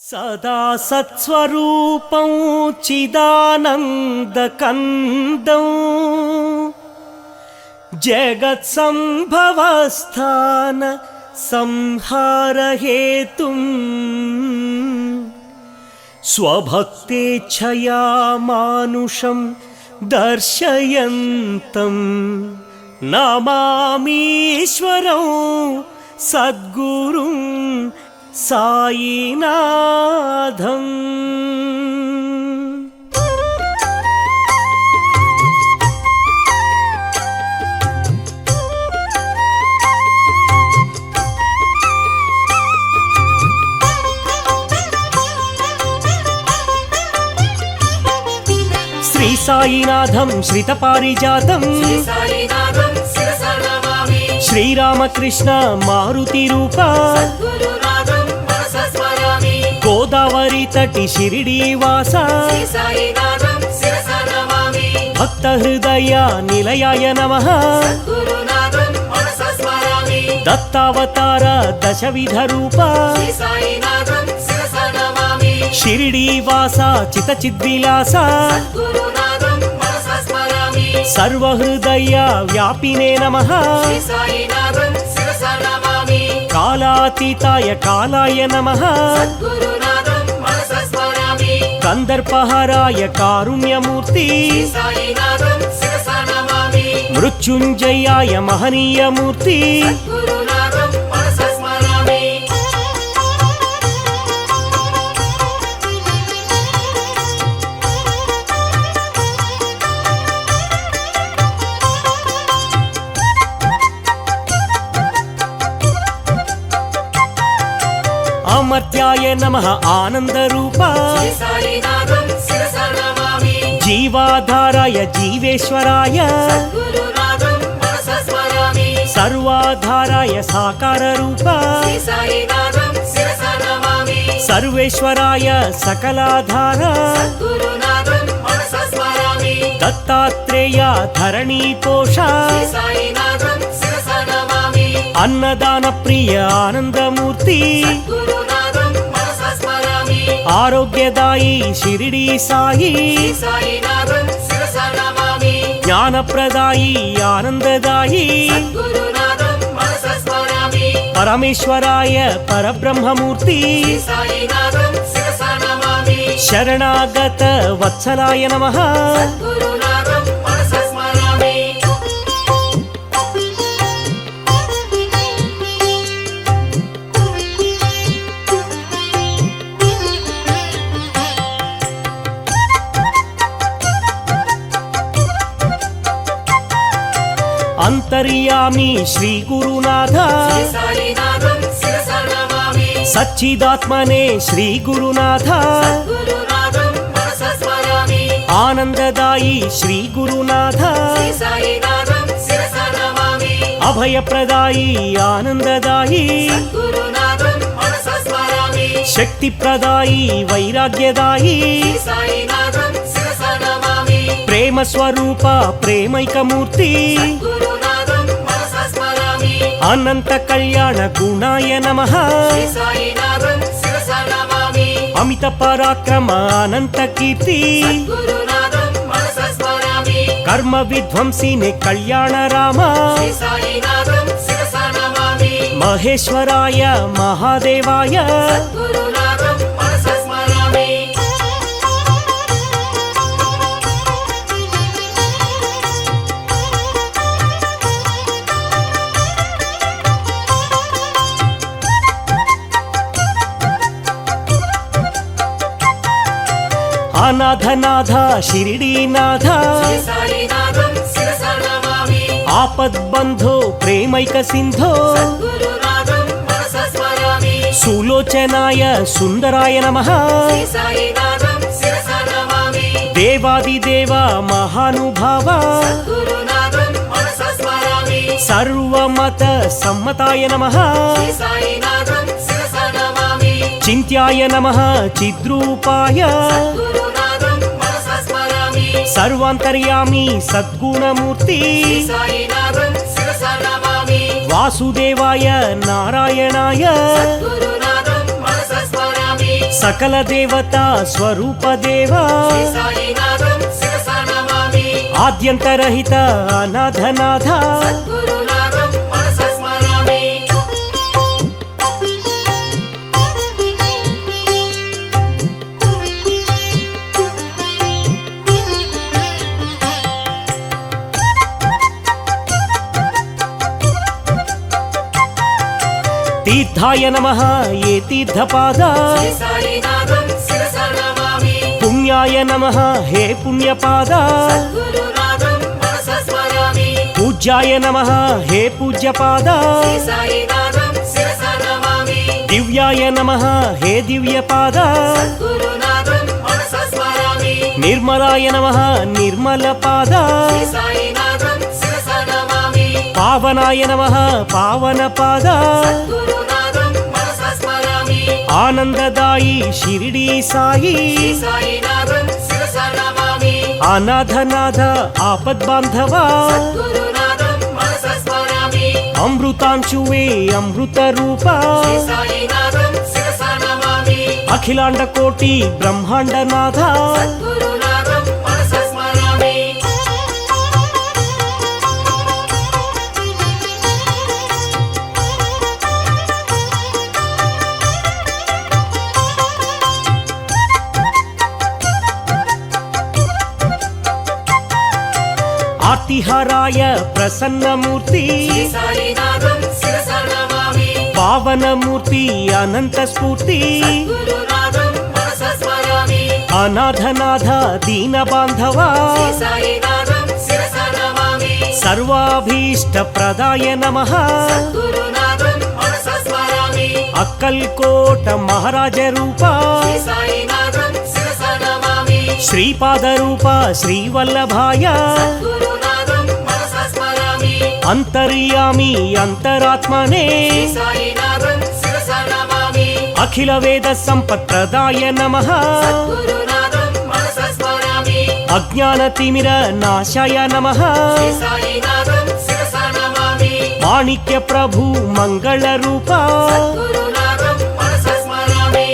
సదా సత్స్వరూపం చిదానందకందం జగత్సంభవస్థాన సంహారహేతుం స్వభక్తేచ్ఛయా మానుషం దర్శయంతం నమామీశ్వరం సద్గురుం సాయినాథం. శ్రీ సాయినాథం శ్రితపారిజాతం శ్రీరామకృష్ణ మారుతి రూప గోదావరి తటి షిరిడీ వాస భక్త హృదయ నిలయాయ నమః. దత్తావతార దశవిధ రూప షిరిడీ వాస చిత చిద్విలాస సర్వహృదయ వ్యాపినే నమః. కాలాతీతాయ కాలాయ నమః. కందర్పహరాయ కారుణ్యమూర్తి మృత్యుంజయాయ మహనీయమూర్తి. అమర్త్యాయ నమః ఆనందరూప జీవాధారాయ జీవేశ్వరాయ సర్వాధారాయ సాకార రూప సర్వేశ్వరాయ సకలాధార దత్తాత్రేయ ధరణీ పోష అన్నదాన ప్రియ ఆనందమూర్తి ఆరోగ్యదాయి షిరిడీ సాయి జ్ఞానప్రదాయి ఆనందదాయి పరమేశ్వరాయ పరబ్రహ్మమూర్తి శరణాగత వత్సలాయ నమః. అంతర్యామి శ్రీ గురునాథ సచ్చిదాత్మనే శ్రీ గురునాథ ఆనందదాయి శ్రీ గురునాథ అభయప్రదాయి ఆనందదాయి శక్తిప్రదాయి వైరాగ్యదాయి ప్రేమ స్వరూప ప్రేమైకమూర్తి అనంత కళ్యాణ గుణాయ నమః. అమిత పరాక్రమ అనంత కీర్తి కర్మ విధ్వంసినే కళ్యాణ రామ మహేశ్వరాయ మహాదేవాయ అనాథనాథ షిరిడీనాథ ఆపద్బంధో ప్రేమైక సింధో సులోచనాయ సుందరాయ నమః. దేవాదిదేవ మహానుభావ సర్వమత సమ్మతాయ నమః. చింత్యాయ నమః చిద్రూపాయ సర్వాంతర్యామి సద్గుణమూర్తి వాసుదేవాయ నారాయణాయ సకల దేవతా స్వరూప దేవా శ్రీ సాయినాథం శిరసా నమామి ఆద్యంతరహిత అనాథనాథ సద్గురునాథం మనసా స్మరామి తీర్థాయ నమః ఏ తీర్థపాద శ్రీ సాయినాథం శిరసా నమామి పుణ్యాయ నమః హే పుణ్యపాద సద్గురునాథం మనసా స్మరామి పూజ్యాయ నమః హే పూజ్యపాద శ్రీ సాయినాథం శిరసా నమామి దివ్యాయ నమః హే దివ్యపాద సద్గురునాథం మనసా స్మరామి నిర్మలాయ నమః నిర్మలపాద శ్రీ సాయినాథం శిరసా నమామి పావనాయ నమః పావనపాద సద్గురునాథం మనసా స్మరామి ఆనందదాయి షిరిడి సాయి శ్రీ సాయినాథం శిరసా నమామి అనాథనాథ ఆపద్బాంధవ సద్గురునాథం మనసా స్మరామి అమృతాంశువే అమృత రూప శ్రీ సాయినాథం శిరసా నమామి అఖిలాండ కోటి బ్రహ్మాండనాథ సద్గురునాథం మనసా స్మరామి ఆర్తిహారాయ ప్రసన్నమూర్తి శ్రీ సాయినాథం శిరసా నమామి పావనమూర్తి అనంత స్ఫూర్తి సద్గురునాథం మనసా స్మరామి అనాథనాథ దీన బాంధవ శ్రీ సాయినాథం శిరసా నమామి సర్వాభీష్ట ప్రదాయ నమః సద్గురునాథం మనసా స్మరామి అక్కల్కోట మహారాజ రూప శ్రీ సాయినాథం శిరసా నమామి శ్రీపాద రూప శ్రీవల్లభాయ సద్గురునాథం మనసా స్మరామి అంతర్యామి అంతరాత్మనే శ్రీ సాయినాథం శిరసా నమామి అఖిల వేద సంపత్ప్రదాయ నమః సద్గురునాథం మనసా స్మరామి అజ్ఞాన తిమిర నాశాయ నమః శ్రీ సాయినాథం శిరసా నమామి మాణిక్య ప్రభు మంగళ రూప సద్గురునాథం మనసా స్మరామి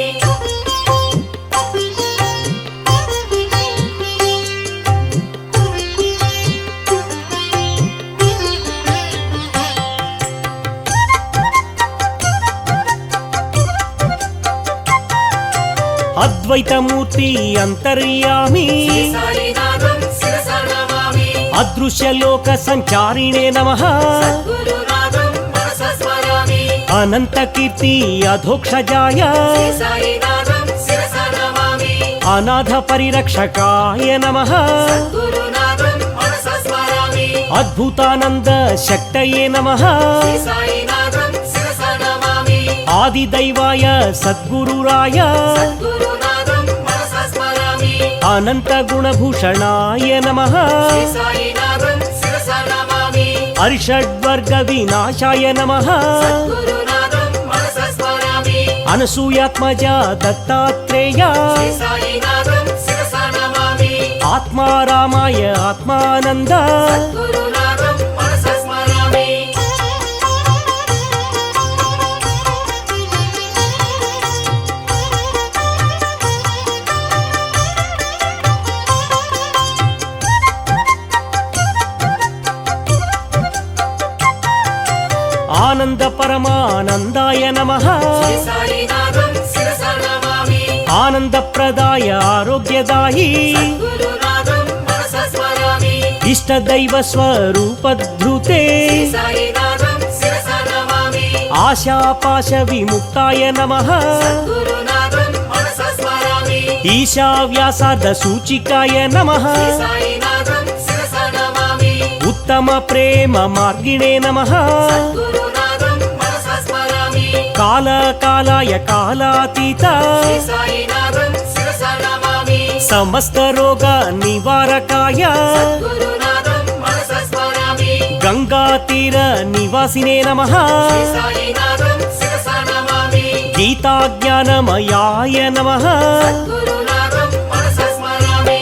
అద్వైతమూర్తి అంతర్యామి శ్రీ సాయినాథం శిరసా నమామి అదృశ్యలోక సంచారిణే నమః సద్గురునాథం మనసా స్మరామి అనంత కీర్తి అధోక్షజాయ శ్రీ సాయినాథం శిరసా నమామి అనాథ పరిరక్షకాయ నమః సద్గురునాథం మనసా స్మరామి అద్భుతానంద శక్తయే నమః శ్రీ సాయినాథం శిరసా నమామి ఆదిదైవాయ సద్గురురాయ సద్గురునాథం మనసా స్మరామి అనంత గుణభూషణాయ నమః శ్రీ సాయినాథం శిరసా నమామి అరిషడ్వర్గ వినాశాయ నమః సద్గురునాథం మనసా స్మరామి అనసూయాత్మజ దత్తాత్రేయ శ్రీ సాయినాథం శిరసా నమామి ఆత్మారామాయ ఆత్మానంద సద్గురునాథం మనసా స్మరామి ఆనంద పరమానందాయ నమః శ్రీ సాయినాథం శిరసా నమామి ఆనందప్రదాయ ఆరోగ్యదాయి సద్గురునాథం మనసా స్మరామి ఇష్టదైవ స్వరూపధృతే శ్రీ సాయినాథం శిరసా నమామి ఆశాపాశ విముక్తాయ నమః సద్గురునాథం మనసా స్మరామి ఈశావ్యాసార్థ సూచికాయ నమః శ్రీ సాయినాథం శిరసా నమామి ఉత్తమ ప్రేమ మార్గిణే నమః సద్గురునాథం మనసా స్మరామి కాలకాలాయ కాలాతీత శ్రీ సాయినాథం శిరసా నమామి సమస్త రోగ నివారకాయ సద్గురునాథం మనసా స్మరామి గంగా తీర నివాసినే నమః శ్రీ సాయినాథం శిరసా నమామి గీతాజ్ఞానమయాయ నమః సద్గురునాథం మనసా స్మరామి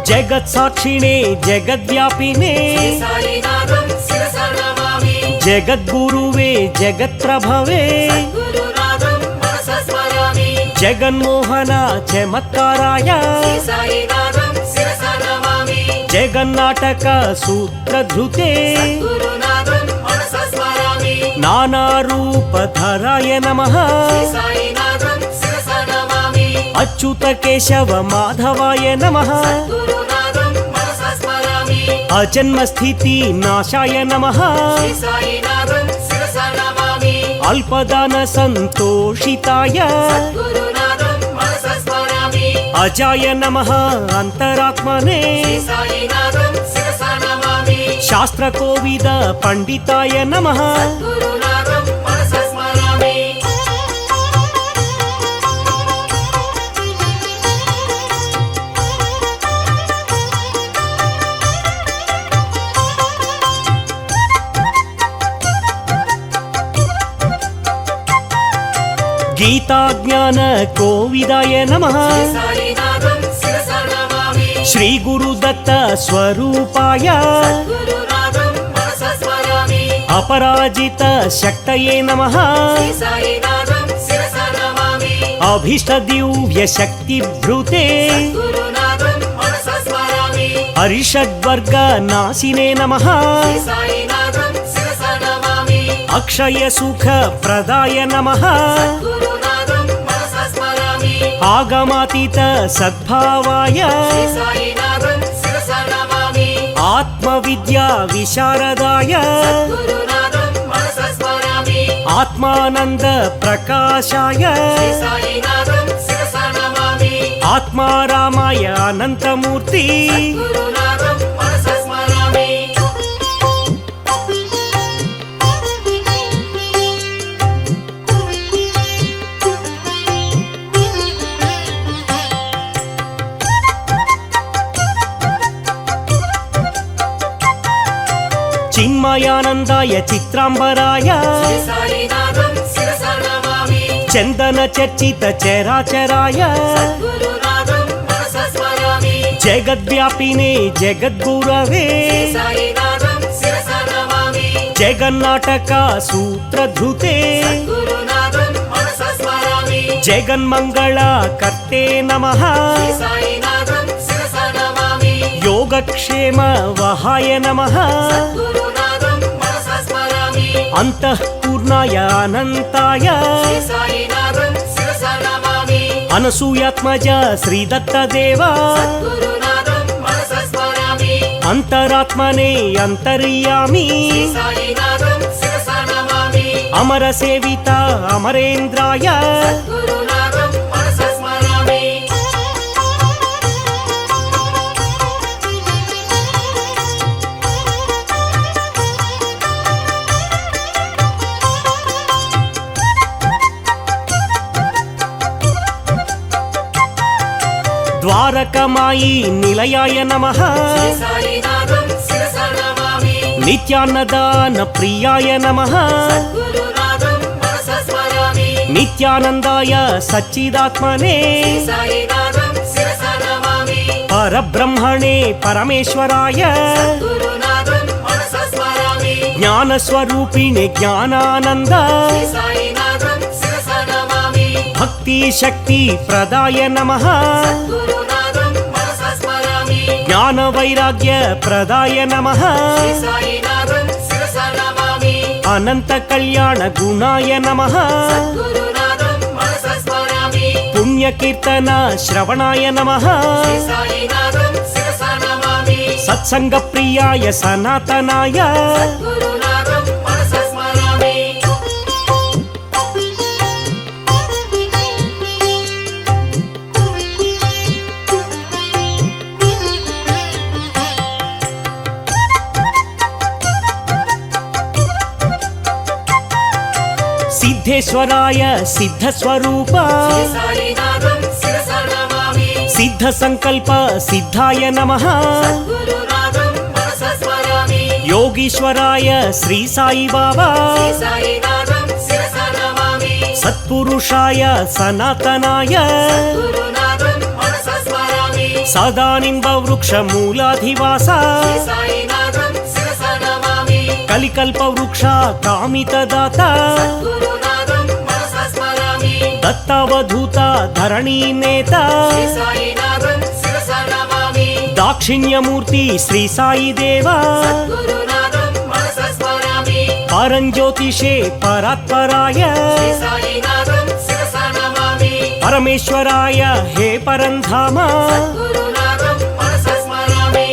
జగత్సాక్షిణే జగద్వ్యాపినే శ్రీ సాయినాథం శిరసా నమామి జగద్గురువే జగత్ప్రభవే గురునాథం మనస స్మరామి జగన్మోహన చమత్కారాయ శ్రీ సాయినాథం శిరసా నమామి జగన్నాటక సూత్రధృతే గురునాథం మనస స్మరామి నానారూపధరాయ నమః శ్రీ సాయినాథం శిరసా నమామి అచ్యుత కేశవ మాధవాయ నమః గురునాథం మనస స్మరామి అజన్మస్థితి నాశాయ నమః శ్రీ సాయినాథం శిరసా నమామి అల్పదాన సంతోషితాయ గురునాథం మనస స్మరామి అజాయ నమః అంతరాత్మనే శ్రీ సాయినాథం శిరసా నమామి శాస్త్రకోవిద పండితాయ నమః గురునాథం మనస స్మరామి గీతాజ్ఞాన కోవిదాయ నమః శ్రీ సాయినాథం శిరసా నమామి శ్రీ గురుదత్త స్వరూపాయ గురునాథం మనస స్మరామి అపరాజిత శక్తయే నమః శ్రీ సాయినాథం శిరసా నమామి అభీష్ట దివ్య శక్తి భృతే గురునాథం మనస స్మరామి హరిషడ్వర్గ నాశినే నమః శ్రీ సాయినాథం శిరసా నమామి అక్షయ సుఖ ప్రదాయ నమః గురునాథం మనస స్మరామి ఆగమాతీత సద్భావాయ శ్రీ సాయినాథం శిరసా నమామి ఆత్మ విద్యా విశారదాయ గురునాథం మనస స్మరామి ఆత్మానంద ప్రకాశాయ శ్రీ సాయినాథం శిరసా నమామి ఆత్మారామాయ అనంతమూర్తి గురునాథం మనస స్మరామి చిన్మయానందాయ చిత్రాంబరాయ శ్రీ సాయినాథం శిరసా నమామి చందన చర్చిత చరాచరాయ గురునాథం మనస స్మరామి జగద్వ్యాపినే జగద్గురవే శ్రీ సాయినాథం శిరసా నమామి జగన్నాటక సూత్రధృతే గురునాథం మనస స్మరామి జగన్మంగళ కర్తే నమః శ్రీ సాయినాథం శిరసా నమామి యోగక్షేమ వహాయ నమః గురునాథం మనస స్మరామి అంతఃపూర్ణాయ అనంతాయ శ్రీ సాయినాథం శిరసా నమామి అనసూయాత్మజ శ్రీదత్తదేవ గురునాథం మనస స్మరామి అంతరాత్మనే అంతర్యామి శ్రీ సాయినాథం శిరసా నమామి అమర సేవిత అమరేంద్రాయ గురునాథం మనస స్మరామి ద్వారకమాయి నిలయాయ నమః శ్రీ సాయినాథం శిరసా నమామి నిత్యాన్నదాన ప్రియాయ నమః గురునాథం మనస స్మరామి నిత్యానందాయ సచ్చిదాత్మనే శ్రీ సాయినాథం శిరసా నమామి పరబ్రహ్మణే పరమేశ్వరాయ గురునాథం మనస స్మరామి జ్ఞానస్వరూపిణి జ్ఞానానంద శ్రీ సాయినాథం శిరసా నమామి భక్తి శక్తి ప్రదాయ నమః గురునాథం మనస స్మరామి జ్ఞాన వైరాగ్య ప్రదాయ నమః శ్రీ సాయినాథం శిరసా నమామి అనంత కళ్యాణ గుణాయ నమః గురునాథం మనస స్మరామి పుణ్యకీర్తన శ్రవణాయ నమః శ్రీ సాయినాథం శిరసా నమామి సత్సంగ ప్రియాయ సనాతనాయ గురునాథం మనస స్మరామి సిద్ధేశ్వరాయ సిద్ధస్వరూప శ్రీ సాయినాథం శిరసా నమామి సిద్ధ సంకల్ప సిద్ధాయ నమః గురునాథం మనస స్మరామి యోగీశ్వరాయ శ్రీ సాయి బాబా శ్రీ సాయినాథం శిరసా నమామి సత్పురుషాయ సనాతనాయ గురునాథం మనస స్మరామి సదా నింబ వృక్ష మూలాధివాస శ్రీ సాయినాథం శిరస నమామి కలికల్ప వృక్ష కామితదాత గురునాథం మనస స్మరామి దత్తావధూత ధరణీ నేత శ్రీ సాయినాథం శిరస నమామి దాక్షిణ్యమూర్తి శ్రీ సాయి దేవా గురునాథం మనస స్మరామి పరంజ్యోతిషే పరాత్పరాయ శ్రీ సాయినాథం శిరస నమామి పరమేశ్వరాయ హే పరంధామ గురునాథం మనస స్మరామి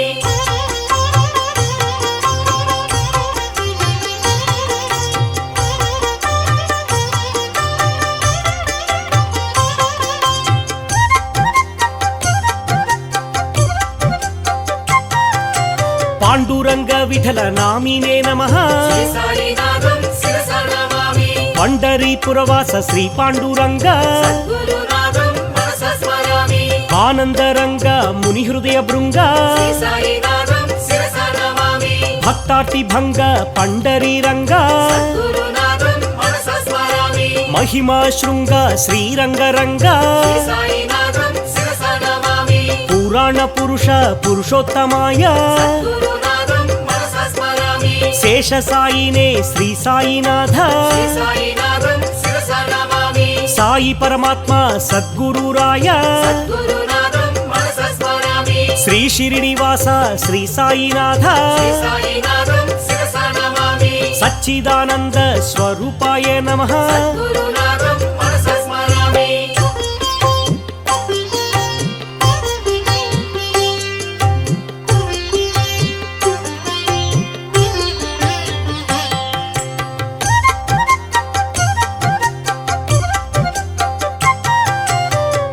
పాండురంగ విఠల నామినే నమః శ్రీ సాయినాథం శిరస నమామి పండరీపురవాస శ్రీ పాండురంగ గురునాథం మనస స్మరామి ఆనందరంగ ముని హృదయ భృంగ శ్రీ సాయినాథం శిరస నమామి భక్తార్తి భంగ పండరీరంగ గురునాథం మనస స్మరామి మహిమా శృంగ శ్రీరంగరంగ శ్రీ సాయినాథం శిరస నమామి పురాణ పురుష పురుషోత్తమాయ గురునాథం మనస స్మరామి శేష సాయినే శ్రీ సాయినాథ శ్రీ సాయినాథం శిరస నమామి సాయి పరమాత్మ సద్గురురాయ గురునాథం మనస స్మరామి శ్రీ షిరిడివాస శ్రీ సాయినాథ శ్రీ సాయినాథం శిరస నమామి సచ్చిదానంద స్వరూపాయ నమః గురునాథం మనస స్మరామి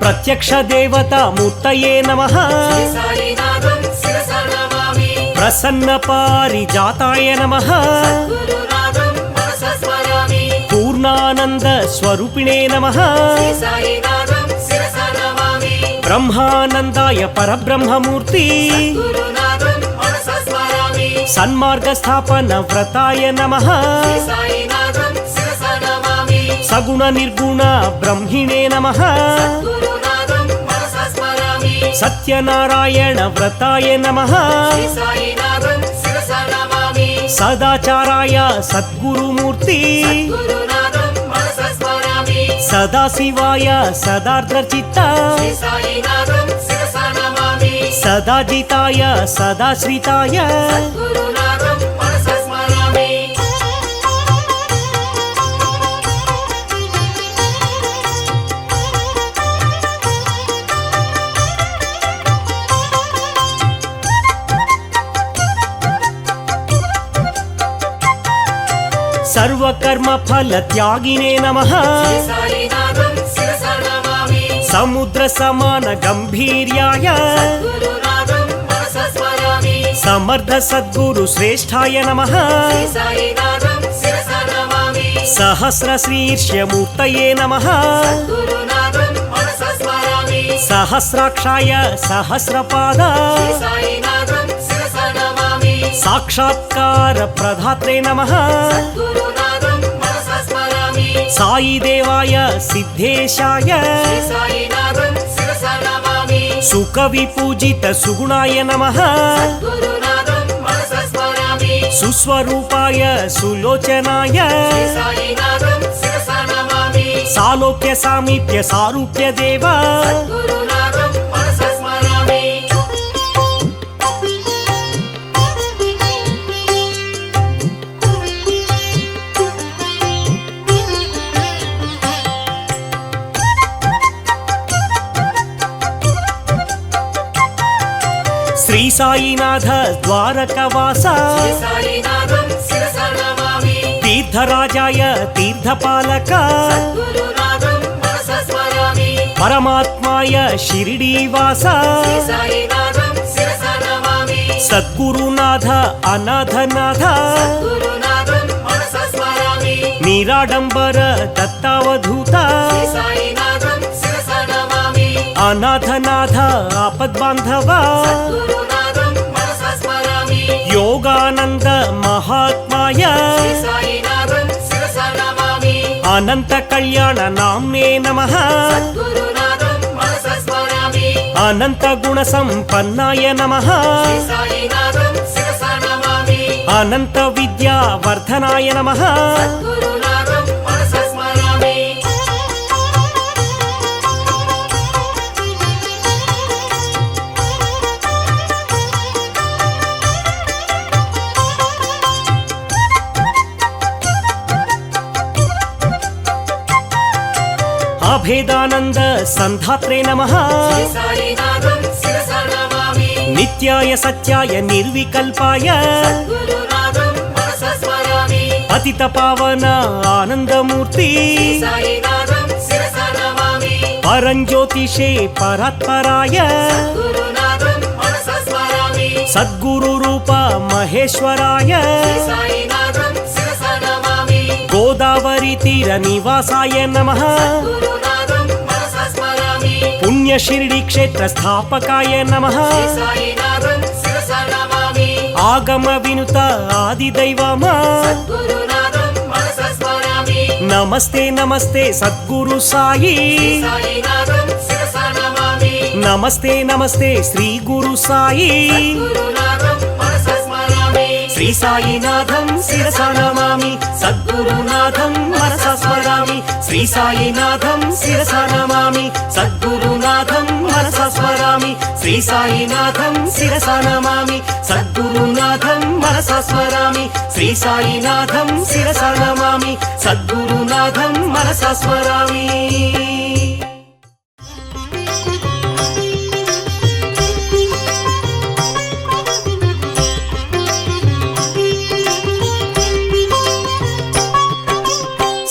ప్రత్యక్ష దేవత మూర్తయే నమః శ్రీ సాయినాథం శిరస నమామి ప్రసన్న పారిజాతాయ నమః గురునాథం మనస స్మరామి పూర్ణానంద స్వరూపిణే నమః శ్రీ సాయినాథం శిరస నమామి బ్రహ్మానందాయ పరబ్రహ్మమూర్తి గురునాథం మనస స్మరామి సన్మార్గ స్థాపన వ్రతాయ నమః శ్రీ సాయినాథం శిరస నమామి సగుణ నిర్గుణ బ్రహ్మిణే నమః గురునాథం మనస స్మరామి సత్యనారాయణ వ్రతాయ నమః శ్రీ సాయినాథం శిరస నమామి సదాచారాయ సద్గురుమూర్తి గురునాథం మనస స్మరామి సదాశివాయ సదార్ద్రచిత్త శ్రీ సాయినాథం శిరస నమామి సదాజితాయ సదాశ్రితాయ గురునాథం మనస స్మరామి సర్వకర్మ ఫల త్యాగినే నమః శ్రీ సాయినాథం శిరస నమామి సముద్ర సమాన గంభీర్యాయ గురునాథం మనస స్మరామి సమర్థ సద్గురు శ్రేష్ఠాయ నమః శ్రీ సాయినాథం శిరస నమామి సహస్ర శీర్ష్యమూర్తయే నమః గురునాథం మనస స్మరామి సహస్రాక్షాయ సహస్రపాద శ్రీ సాయినాథం శిరస నమామి సాక్షాత్కార ప్రధాత్రే నమః గురునాథం మనస స్మరామి సాయి దేవాయ సిద్ధేశాయ శ్రీ సాయినాథం శిరస నమామి సుఖ విపూజిత సుగుణాయ నమః గురునాథం మనస స్మరామి సుస్వరూపాయ సులోచనాయ శ్రీ సాయినాథం శిరస నమామి సాలోక్య సామీప్య సారూప్య దేవా గురునాథం మనస స్మరామి శ్రీ సాయినాథ ద్వారకవాస శ్రీ సాయినాథం శిరస నమామి తీర్థరాజాయ తీర్థపాలక గురునాథం మనస స్మరామి పరమాత్మాయ షిరిడీవాస శ్రీ సాయినాథం శిరస నమామి సద్గురునాథ అనాథనాథ గురునాథం మనస స్మరామి నిరాడంబర దత్తావధూత శ్రీ సాయినాథం శిరస నమామి అనాథనాథ ఆపద్బాంధవ గురునాథం మనస స్మరామి యోగానంద మహాత్మాయ శ్రీ సాయినాథం శిరస నమామి అనంత కళ్యాణ నామ్నే నమః గురునాథం మనస స్మరామి అనంత గుణ సంపన్నాయ నమః శ్రీ సాయినాథం శిరసా నమామి అనంత విద్యా వర్ధనాయ నమః గురునాథం మనసా స్మరామి అభేదానంద సంధాత్రే నమః శ్రీ సాయినాథం శిరసా నమామి నిత్యాయ సత్యాయ నిర్వికల్పాయ గురునాథం మనసా స్మరామి పతిత పావన ఆనందమూర్తి శ్రీ సాయినాథం శిరసా నమామి పరంజ్యోతిషే పరాత్పరాయ గురునాథం మనసా స్మరామి సద్గురు రూప మహేశ్వరాయ శ్రీ సాయినాథం శిరసా నమామి గోదావరి తీర నివాసాయ నమః గురునాథం మనసా స్మరామి పుణ్య షిరిడి క్షేత్ర స్థాపకాయ నమః శ్రీ సాయినాథం శిరసా నమామి ఆగమ వినుత ఆది దైవమా గురునాథం మనసా స్మరామి నమస్తే నమస్తే సద్గురు సాయి సాయినాథం శిరసా నమామి నమస్తే నమస్తే శ్రీ గురు సాయి గురునాథం మనసా స్మరామి శ్రీ సాయినాథం శిరసా నమామి సద్గురునాథం మనసా స్మరామి శ్రీ సాయినాథం శిరసా నమామి సద్గురునాథం మనసా స్మరామి శ్రీ సాయినాథం శిరసా నమామి సద్గురునాథం మనసా స్మరామి శ్రీ సాయినాథం శిరసా నమామి సద్గురునాథం మనసా స్మరామి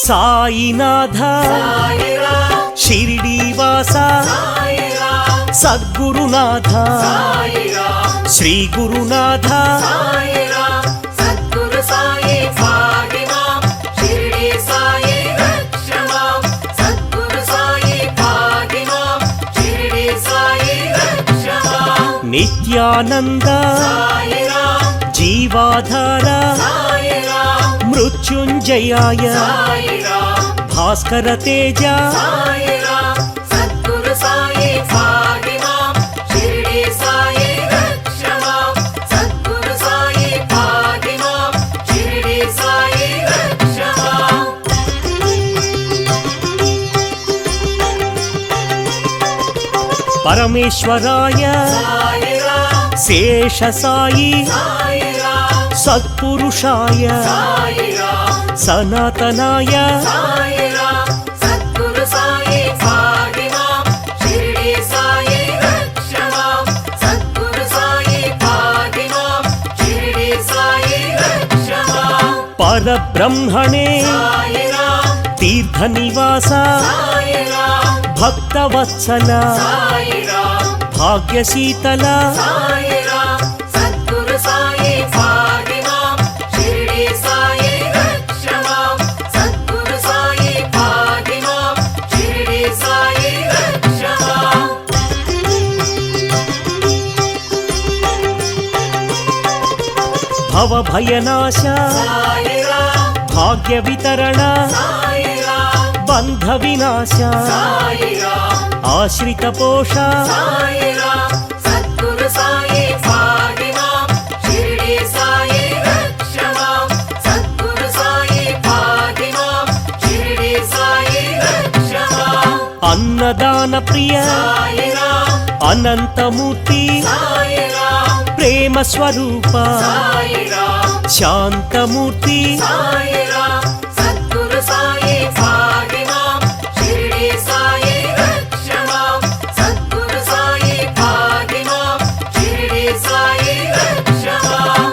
సాయినాథ సాయిరాం షిరిడీవాస సాయిరాం సద్గురునాథ సాయిరాం శ్రీ గురునాథ సాయిరాం సద్గురు సాయి భాగిమాం షిరిడి సాయి రక్షమాం సద్గురు సాయి భాగిమాం షిరిడి సాయి రక్షమాం నిత్యానంద సాయిరాం జీవాధార సాయిరాం మృత్యుంజయాయ సాయిరాం భాస్కర తేజ సాయిరాం సద్గురు సాయి భాగిమాం షిరిడి సాయి రక్షమాం సద్గురు సాయి భాగిమాం షిరిడి సాయి రక్షమాం పరమేశ్వరాయ సాయిరాం శేష సాయి సాయిరాం సత్పురుషాయ సాయిరాం సనాతనాయ సాయిరాం సద్గురు సాయి భాగిమాం షిరిడి సాయి రక్షమాం సద్గురు సాయి భాగిమాం షిరిడి సాయి రక్షమాం పరబ్రహ్మణే సాయిరాం తీర్థ నివాస సాయిరాం భక్తవత్సల సాయిరాం భాగ్యశీతల సాయిరాం సద్గురు సాయి భాగిమాం షిరిడి సాయి రక్షమాం సద్గురు సాయి భాగిమాం షిరిడి సాయి రక్షమాం భవభయనాశ సాయిరాం భాగ్య వితరణ సాయిరాం బంధ వినాశ సాయిరాం ఆశ్రిత పోష సాయిరాం సద్గురు సాయి భాగిమాం షిరిడి సాయి రక్షమాం సద్గురు సాయి భాగిమాం షిరిడి సాయి రక్షమాం అన్నదాన ప్రియ సాయిరాం అనంతమూర్తి సాయిరాం ప్రేమ స్వరూప సాయిరాం శాంతమూర్తి సాయిరాం సద్గురు సాయి భాగిమాం షిరిడి సాయి రక్షమాం సద్గురు సాయి భాగిమాం షిరిడి సాయి రక్షమాం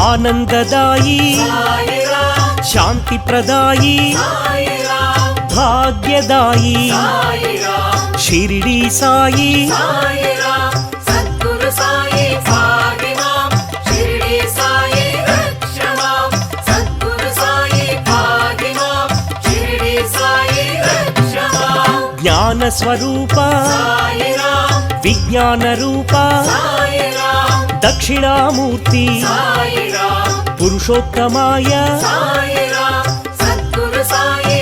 ఆనందదాయి సాయిరాం శాంతి ప్రదాయి సాయిరాం భాగ్యదాయి సాయిరాం షిరిడి సాయి సాయిరాం సద్గురు సాయి భాగిమాం షిరిడి సాయి రక్షమాం సద్గురు సాయి భాగిమాం షిరిడి సాయి రక్షమాం జ్ఞాన స్వరూప సాయిరాం విజ్ఞాన రూప సాయిరాం దక్షిణామూర్తి సాయిరాం పురుషోత్తమాయ సాయిరాం సద్గురు సాయి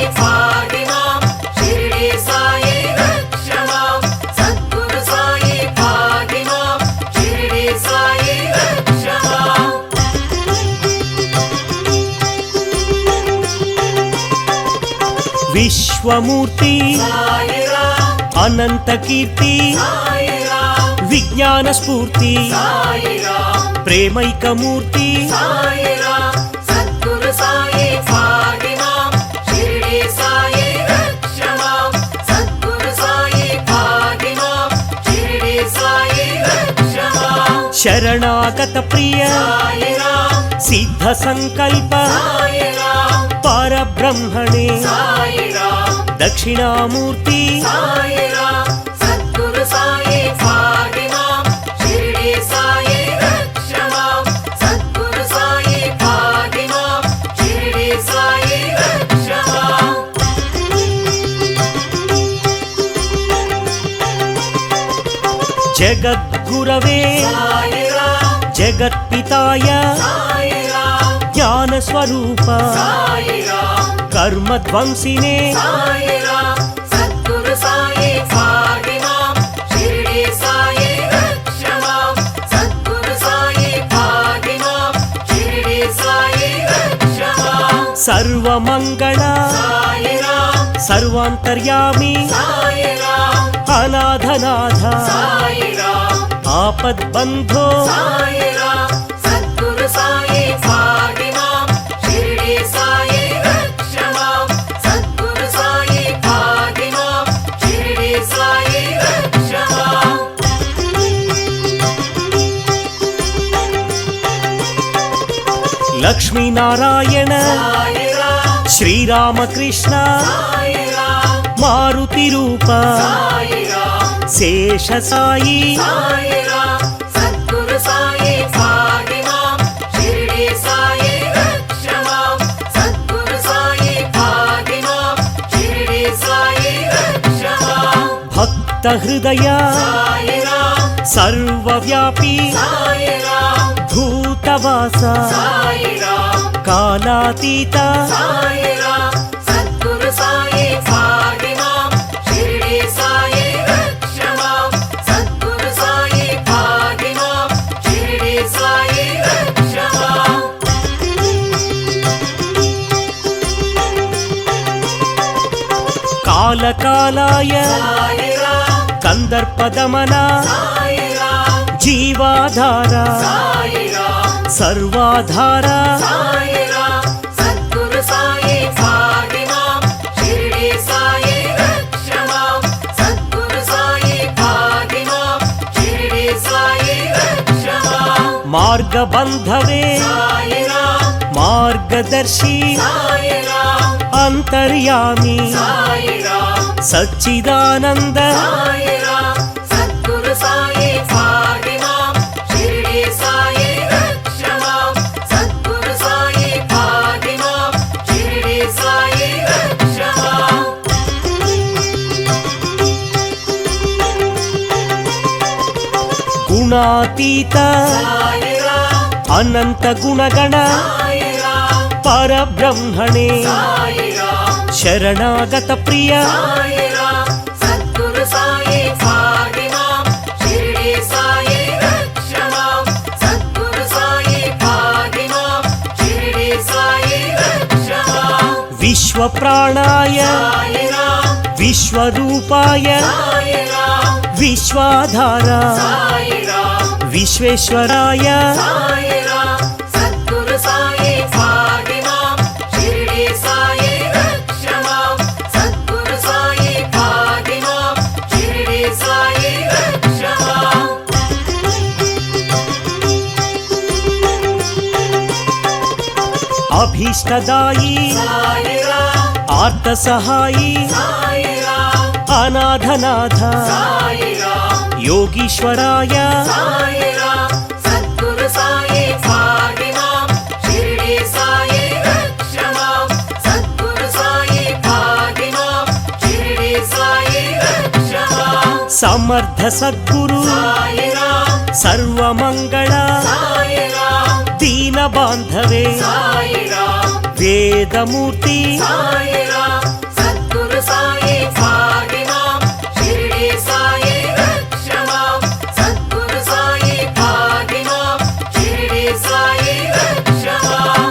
విశ్వమూర్తి సాయిరాం అనంత కీర్తి సాయిరాం విజ్ఞాన స్ఫూర్తి సాయిరాం ప్రేమైకమూర్తి సాయిరాం సద్గురు సాయి పాహిమాం షిరిడి సాయి రక్షమాం సద్గురు సాయి పాహిమాం షిరిడి సాయి రక్షమాం శరణాగత ప్రియ సాయిరాం సిద్ధ సంకల్ప సాయిరాం పరబ్రహ్మణే సాయిరాం దక్షిణామూర్తి సాయిరాం సద్గురు సాయి పాహిమాం షిరిడి సాయి రక్షమాం సద్గురు సాయి పాహిమాం షిరిడి సాయి రక్షమాం జగద్గురవే సాయిరాం జగత్పితాయ సాయిరాం జ్ఞానస్వరూప సాయిరాం కర్మధ్వంసినే సాయిరాం సద్గురు సాయి పాహిమాం షిరిడి సాయి రక్షమాం సద్గురు సాయి పాహిమాం షిరిడి సాయి రక్షమాం సర్వమంగళ సాయిరాం సర్వాంతర్యామి సాయిరాం అనాథనాథ సాయిరాం ఆపద్బంధో సాయిరాం సద్గురు సాయి పాహిమాం షిరిడి సాయి రక్షమాం సద్గురు సాయి పాహిమాం షిరిడి సాయి రక్షమాం లక్ష్మీనారాయణ సాయిరాం శ్రీరామకృష్ణ సాయిరాం మారుతి రూప సాయిరాం శేష సాయి సాయిరాం సద్గురు సాయి పాహిమాం షిరిడి సాయి రక్షమాం సద్గురు సాయి పాహిమాం షిరిడి సాయి రక్షమాం భక్త హృదయ సాయిరాం సర్వవ్యాపి సాయిరాం భూతవాస సాయిరాం కాలాతీత సాయిరాం సద్గురు సాయి పాహిమాం షిరిడి సాయి రక్షమాం సద్గురు సాయి పాహిమాం షిరిడి సాయి రక్షమాం కాలకాలాయ సాయిరాం కందర్పదమన సాయిరాం జీవాధార సాయిరాం సర్వాధార సాయిరాం సద్గురు సాయి పాహిమాం షిరిడి సాయి రక్షమాం సద్గురు సాయి పాహిమాం షిరిడి సాయి రక్షమాం మార్గబంధవే సాయిరాం మార్గదర్శి సాయిరాం అంతర్యామి సాయిరాం సచ్చిదానంద సాయిరాం సద్గురు సాయి పాహిమాం షిరిడి సాయి రక్షమాం సద్గురు సాయి పాహిమాం షిరిడి సాయి రక్షమాం గుణాతీత సాయిరాం అనంత గుణగణ సాయిరాం పరబ్రహ్మణే సాయిరాం శరణాగత ప్రియ సాయిరాం సద్గురు సాయి పాహిమాం షిరిడి సాయి రక్షమాం సద్గురు సాయి పాహిమాం షిరిడి సాయి రక్షమాం విశ్వప్రాణాయ సాయిరాం విశ్వరూపాయ సాయిరాం విశ్వాధార సాయిరాం విశ్వేశ్వరాయ సాయిరాం సద్గురు సాయి పాహిమాం షిరిడి సాయి రక్షమాం సద్గురు సాయి పాహిమాం షిరిడి సాయి రక్షమాం అభీష్టదాయి సాయిరాం ఆర్త సహాయి సాయిరాం అనాథనాథ సాయిరాం యోగీశ్వరాయ సాయిరాం సద్గురు సాయి పాహిమాం షిరిడి సాయి రక్షమాం సద్గురు సాయి పాహిమాం షిరిడి సాయి రక్షమాం సమర్థ సద్గురు సాయిరాం సర్వమంగళ సాయిరాం దీన బాంధవే సాయిరాం వేదమూర్తి సాయిరాం సద్గురు సాయి పాహిమాం షిరిడి సాయి రక్షమాం సద్గురు సాయి పాహిమాం షిరిడి సాయి రక్షమాం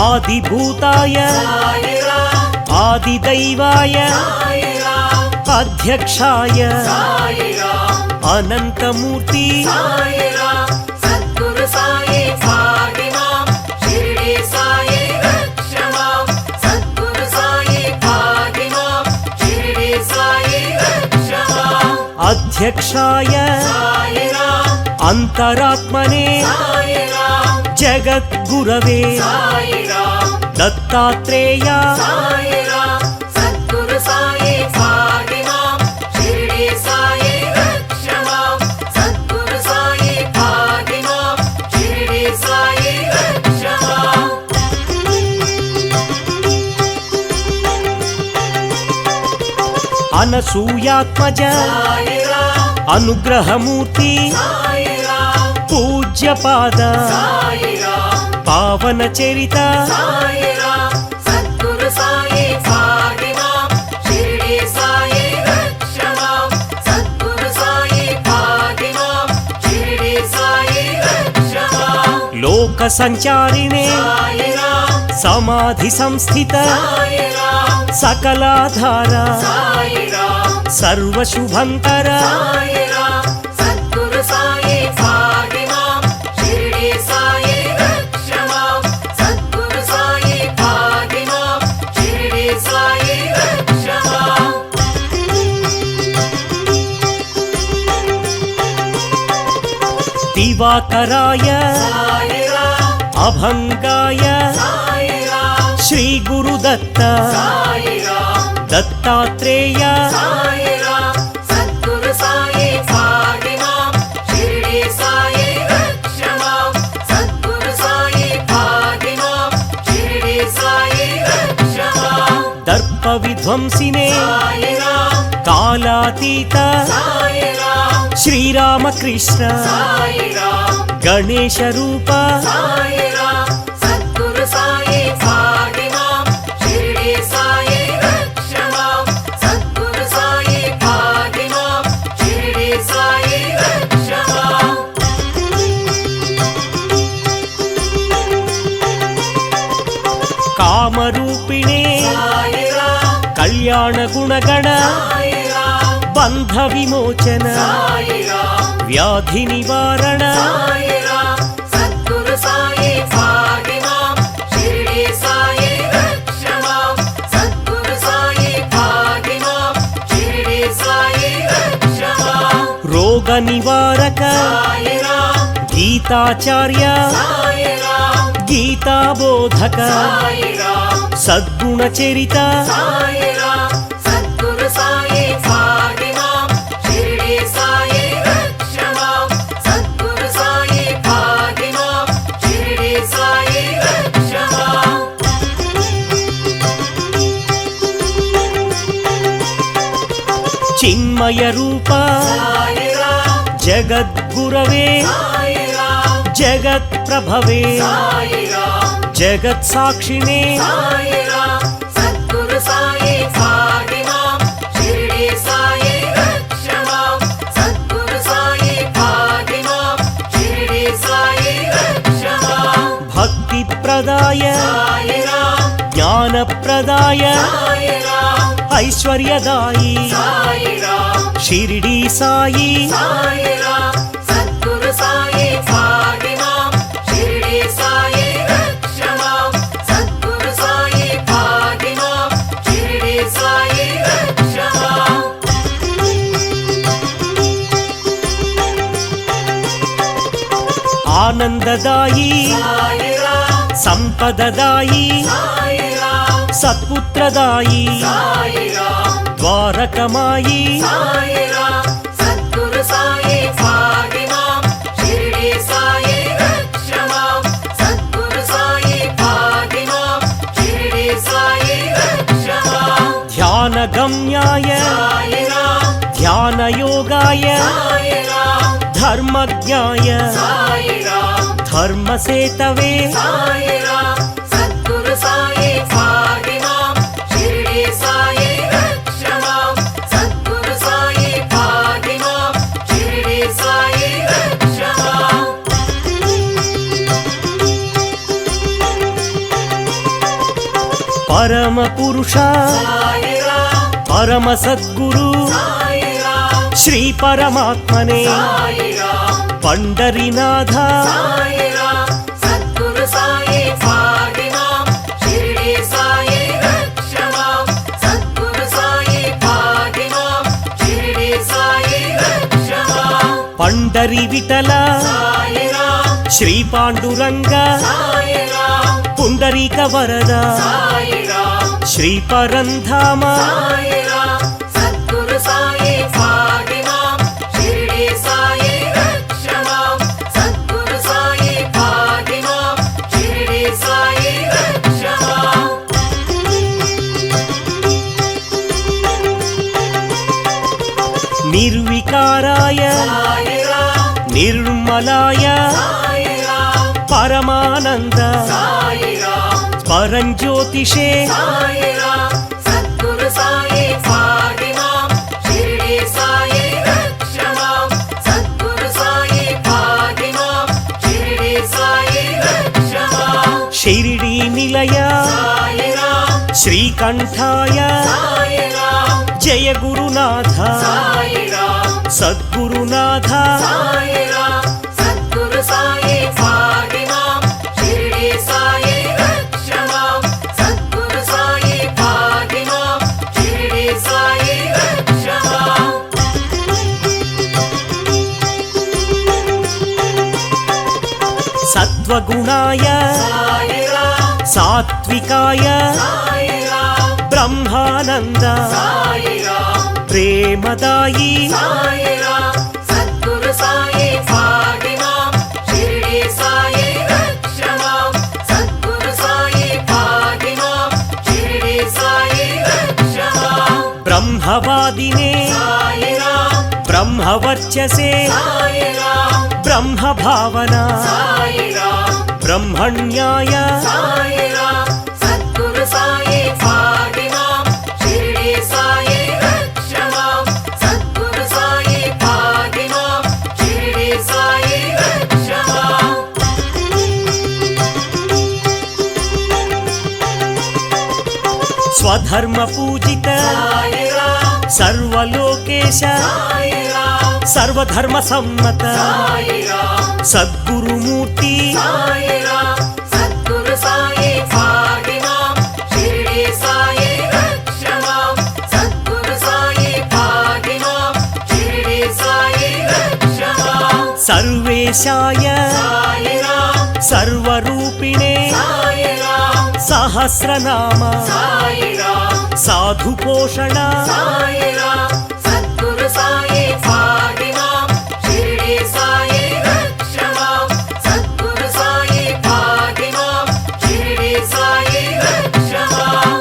ఆదిభూతాయ సాయిరాం ఆదిదైవాయ సాయిరాం అధ్యక్షాయ సాయిరాం అనంతమూర్తి సాయిరాం సద్గురు సాయి పాహి మాం షిరిడి సాయి రక్ష మాం సద్గురు సాయి పాహి మాం షిరిడి సాయి రక్ష మాం అధ్యక్షాయ సాయిరాం అంతరాత్మనే సాయిరాం జగద్గురవే సాయిరాం దత్తాత్రేయ సాయిరాం సద్గురు సాయి పాహి మాం షిరిడి సాయి రక్ష మాం సద్గురు సాయి పాహి మాం షిరిడి సాయి రక్ష మాం అనసూయాత్మజ సాయిరాం అనుగ్రహమూర్తి సాయిరాం పూజ్యపాద సాయిరాం పావన చరిత సాయిరాం సద్గురు సాయి పాహి మాం షిరిడి సాయి రక్ష మాం సద్గురు సాయి పాహి మాం షిరిడి సాయి రక్ష మాం లోక సంచారిణే సాయిరాం సమాధి సంస్థిత సాయిరాం సకలాధార సాయిరాం సర్వశుభంకర సాయిరాం సద్గురు సాయి పాహి మాం షిరిడి సాయి రక్ష మాం సద్గురు సాయి పాహి మాం షిరిడి సాయి రక్ష మాం దివాకరాయ సాయిరాం అభంగాయ సాయిరాం శ్రీ గురుదత్త సాయిరాం దత్తాత్రేయ సాయిరాం సద్గురు సాయి పాహి మాం షిరిడి సాయి రక్ష మాం సద్గురు సాయి పాహి మాం షిరిడి సాయి రక్ష మాం దర్ప విధ్వంసినే సాయిరాం కాలాతీత సాయిరాం శ్రీరామకృష్ణ సాయిరాం గణేశ రూప సాయిరాం సద్గురు సాయి పాహి మాం షిరిడి సాయి రక్ష మాం సద్గురు సాయి పాహి మాం షిరిడి సాయి రక్ష మాం కామరూపిణే సాయిరాం కళ్యాణ గుణగణ సాయిరాం బంధ విమోచన సాయిరాం వ్యాధి నివారణ సాయిరాం సద్గురు సాయి పాహి మాం షిరిడి సాయి రక్ష మాం సద్గురు సాయి పాహి మాం షిరిడి సాయి రక్ష మాం రోగ నివారక సాయిరాం గీతాచార్య సాయిరాం గీతాబోధక సాయిరాం సద్గుణ చరిత సాయిరాం సద్గురు సాయి పాహి మాం షిరిడి సాయి రక్ష మాం సద్గురు సాయి పాహి మాం షిరిడి సాయి రక్ష మాం చిన్మయ రూప సాయిరాం జగద్గురవే సాయిరాం జగత్ ప్రభవే సాయిరాం జగత్ సాక్షిణే సాయిరాం సద్గురు సాయి పాహి మాం షిరిడి సాయి రక్ష మాం సద్గురు సాయి పాహి మాం షిరిడి సాయి రక్ష మాం భక్తి ప్రదాయ సాయిరాం జ్ఞాన ప్రదాయ సాయిరాం ఐశ్వర్యదాయి సాయిరాం షిరిడి సాయి సాయిరాం సద్గురు సాయి పాహి మాం షిరిడి సాయి రక్ష మాం సద్గురు సాయి పాహి మాం షిరిడి సాయి రక్ష మాం ఆనందదాయి సాయిరాం సంపదదాయి సాయిరాం సత్పుత్రదాయి సాయిరాం ద్వారకమాయి సాయిరాం సద్గురు సాయి పాహి మాం షిరిడి సాయి రక్ష మాం సద్గురు సాయి పాహి మాం షిరిడి సాయి రక్ష మాం ధ్యాన గమ్యాయ సాయిరాం ధ్యాన యోగాయ సాయిరాం ధర్మజ్ఞాయ సాయిరాం ధర్మసేతవే సాయిరాం సద్గురు సాయి పాహి మాం షిరిడి సాయి రక్ష మాం సద్గురు సాయి పాహి మాం షిరిడి సాయి రక్ష మాం పరమ పురుష సాయిరాం పరమ సద్గురు సాయిరాం శ్రీ పరమాత్మనే సాయిరాం పండరీనాథ సాయిరాం సద్గురు సాయి పాహిమాం షిరిడి సాయి రక్షమాం సద్గురు సాయి పాహిమాం షిరిడి సాయి రక్షమాం పండరి విఠల సాయిరాం శ్రీ పాండురంగ సాయిరాం పుండరీక వరద సాయిరాం శ్రీ పరంధామ సాయిరాం సద్గురు సాయి పాహిమాం షిరిడి సాయి రక్షమాం సద్గురు సాయి పాహిమాం షిరిడి సాయి రక్షమాం నిర్వికారాయ సాయిరాం నిర్మలాయ సాయిరాం పరమానంద సాయిరాం పరంజ్యోతిషే సాయిరాం సద్గురు సాయి పాహిమాం షిరిడి సాయి రక్షమాం సద్గురు సాయి పాహిమాం షిరిడి సాయి రక్షమాం షిరిడి నిలయ సాయిరాం శ్రీకంఠాయ సాయిరాం జయ గురునాథ సాయిరాం సద్గురునాథ సాయిరాం సద్గురు సాయి పాహిమాం షిరిడి సాయి రక్షమాం సద్గురు సాయి పాహిమాం షిరిడి సాయి రక్షమాం సత్వగుణాయ సాయిరాం సాత్వికాయ సాయిరాం బ్రహ్మానంద సాయిరాం ప్రేమదాయి సాయిరాం సద్గురు సాయి పాహిమాం షిరిడి సాయి రక్షమాం సద్గురు సాయి పాహిమాం షిరిడి సాయి రక్షమాం బ్రహ్మవాదినే సాయిరాం బ్రహ్మవర్చసే సాయిరాం బ్రహ్మ భావన సాయిరాం బ్రహ్మణ్యాయ సాయిరాం సద్గురు సాయి పాహిమాం షిరిడి సాయి రక్షమాం సద్గురు సాయి పాహిమాం షిరిడి సాయి రక్షమాం స్వధర్మ పూజిత సాయిరాం సర్వలోకేశ సాయిరాం సర్వధర్మ సమ్మత సాయిరాం సద్గురుమూర్తి సాయిరాం సద్గురు సాయి పాహిమాం షిరిడి సాయి రక్షమాం సద్గురు సాయి పాహిమాం షిరిడి సాయి రక్షమాం సర్వేశాయ సాయిరాం సర్వరూపిణే సాయిరాం సహస్రనామ సాయిరాం సాధు పోషణ సాయిరాం సద్గురు సాయి పాహిమాం షిరిడి సాయి రక్షమాం సద్గురు సాయి పాహిమాం షిరిడి సాయి రక్షమాం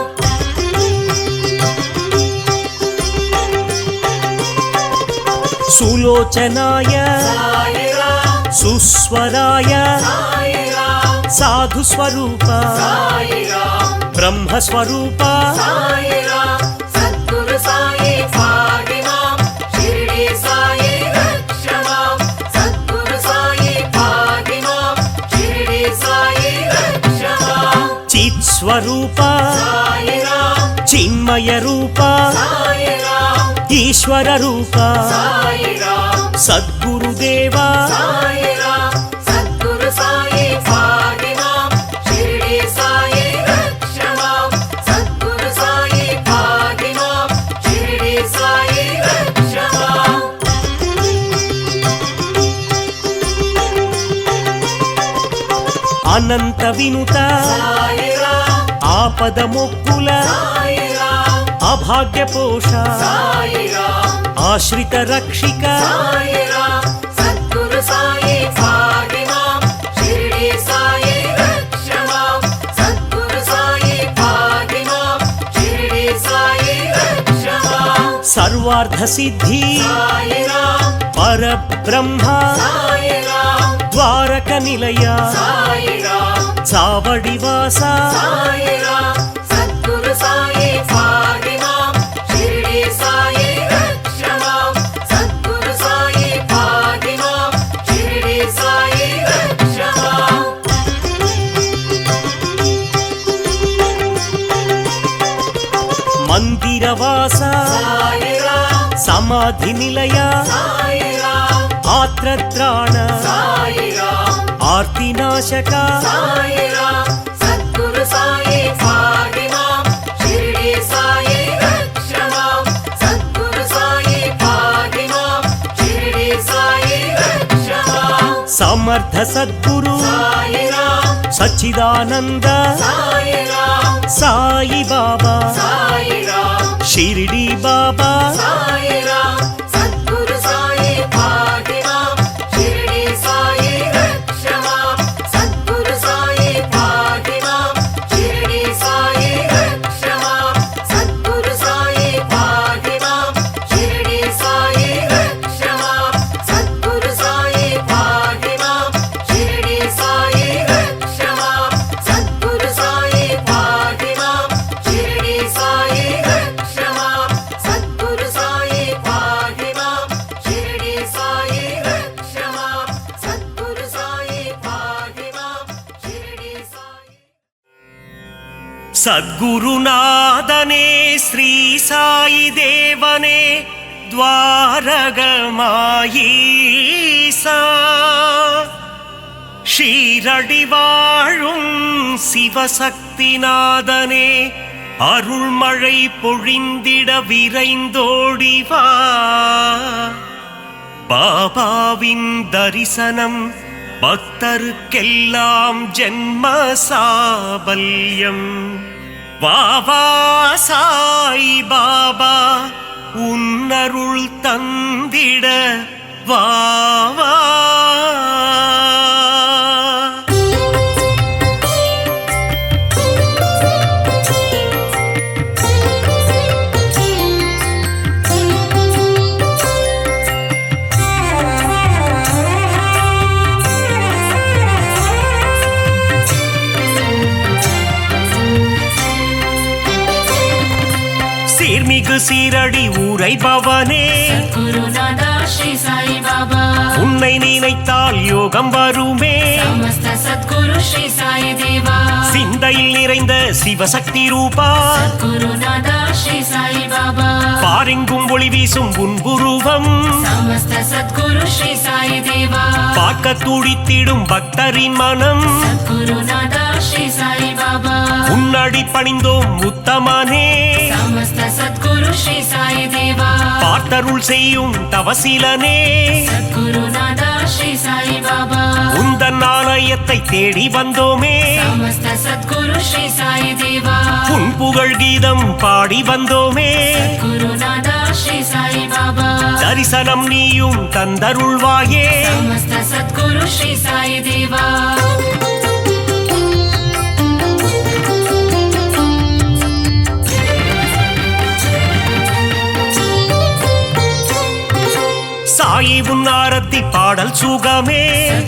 సులోచనాయ సాయిరాం సుస్వరాయ సాయిరాం సాధు స్వరూప సాయిరాం బ్రహ్మస్వరూప సాయిరాం సద్గురు సాయి పాహిమాం షిరిడి సాయి రక్షమాం సద్గురు సాయి పాహిమాం షిరిడి సాయి రక్షమాం చిత్ స్వరూప సాయిరాం చిన్మయ రూప సాయిరాం ఈశ్వర రూప సాయిరాం సద్గురుదేవా సాయిరాం సద్గురు సాయి పాహిమాం షిరిడి సాయి రక్షమాం సద్గురు సాయి పాహిమాం షిరిడి సాయి రక్షమాం అనంత వినుత సాయిరాం ఆపద మొక్కుల సాయిరాం అభాగ్య పోష సాయిరాం ఆశ్రిత రక్షిక సాయిరాం సద్గురు సాయి పాహిమాం షిరిడి సాయి రక్షమాం సద్గురు సాయి పాహిమాం షిరిడి సాయి రక్షమాం సర్వార్థ సిద్ధి సాయిరాం పరబ్రహ్మ సాయిరాం ద్వారక నిలయ సాయిరాం చావడివాస సాయిరాం సద్గురు సాయి పాహిమాం షిరిడి సాయి రక్షమాం సద్గురు సాయి పాహిమాం షిరిడి సాయి రక్షమాం समाधिनिलय साईराम आत्रत्राण साईराम आर्तिनाशक साईराम सद्गुरु साई पाहि मां शिरडी साई रक्ष मां सद्गुरु साई पाहि मां शिरडी साई रक्ष मां समर्थ सद्गुरु साईराम सच्चिदानंद साईराम साई बाबा साईराम शिरडी बाबा साईराम सद्गुरु साई पाहि मां शिरडी साई रक्ष मां सद्गुरु साई पाहि मां शिरडी साई रक्ष मां सद्गुरु साई पाहि मां शिरडी साई रक्ष मां सद्गुरु साई पाहि मां शिरडी साई रक्ष मां सद्गुरु साई पाहि मां शिरडी साई रक्ष मां सद्गुरु साई पाहि मां शिरडी साई रक्ष मां सद्गुरु साई पाहि मां शिरडी साई सद्गुरुनादने श्री साई देवने द्वारगमायीसा ஷீரடி வாழும் சிவசக்திநாதனே அருள்மழை பொழிந்திட விரைந்தோடிவா பாபாவின் தரிசனம் பக்தருக்கெல்லாம் ஜென்ம சாபல்யம் வாவா சாய் பாபா உன்னருள் தந்திட வாவா சீர்மிகு சீரடி உரைபவனே गुरुनादा श्री साई बाबा உன்னை நினைத்தால் யோகம் வருமே समस्त सद्गुरु श्री साई देवा சிந்தையில் நிறைந்த சிவசக்தி ரூபா गुरुनादा श्री साई बाबा பாரெங்கும் ஒளி வீசும் உன்புருவம் समस्त सद्गुरु श्री साई देवा பார்க்க துடித்திடும் பக்தரின் மனம் गुरुनादा श्री साई बाबा உன்னடி பணிந்தோம் உத்தமனே समस्त सद्गुरु श्री साई देवा பார்த்தருள் செய்யும் தவசிலனே गुरुनादा श्री साई बाबा உந்தன் ஆலயத்தை தேடி வந்தோமே समस्त सद्गुरु श्री साई देवा உன் புகழ் கீதம் பாடி வந்தோமே गुरुनादा श्री साई बाबा தரிசனம் நீயும் தந்தருள்வாயே समस्त सद्गुरु श्री साई देवा சாயி உன் ஆரத்தி பாடல் சுகமே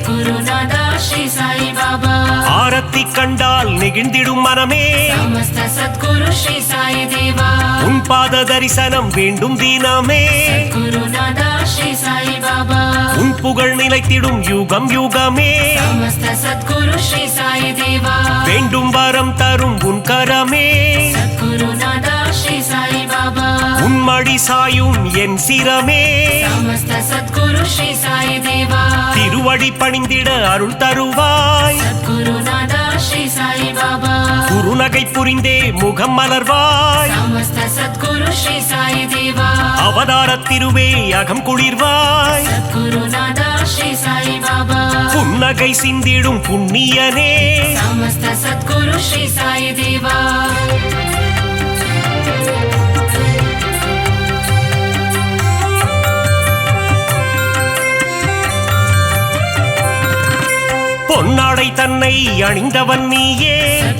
गुरुनादा श्री साई बाबा ஆரத்தி கண்டால் நெகிழ்ந்திடும் மனமே समस्त सद्गुरु श्री साई देवा உன் பாத தரிசனம் வேண்டும் தினமே गुरुनादा श्री साई बाबा உன் புகழ் நிலைத்திடும் யுகம் யுகமே समस्त सद्गुरु श्री साई देवा வேண்டும் வரம் தரும் உன் கரமே गुरुनादा श्री साई बाबा உன் மடி சாயும் என் சிரமே समस्त सद्गुरु श्री साई देवा திருவடி பணிந்திட அருள் தருவாய் गुरुनादा श्री साई बाबा குறுநகை புரிந்தே முகம் மலர்வாய் समस्त सद्गुरु श्री साई देवा அவதார திருவே அகம் குளிர்வாய் गुरुनादा श्री साई बाबा புன்னகை சிந்திடும் புண்ணியனே समस्त सद्गुरु श्री साई देवा பொன்னாடை தன்னை அணிந்தவன் நீயே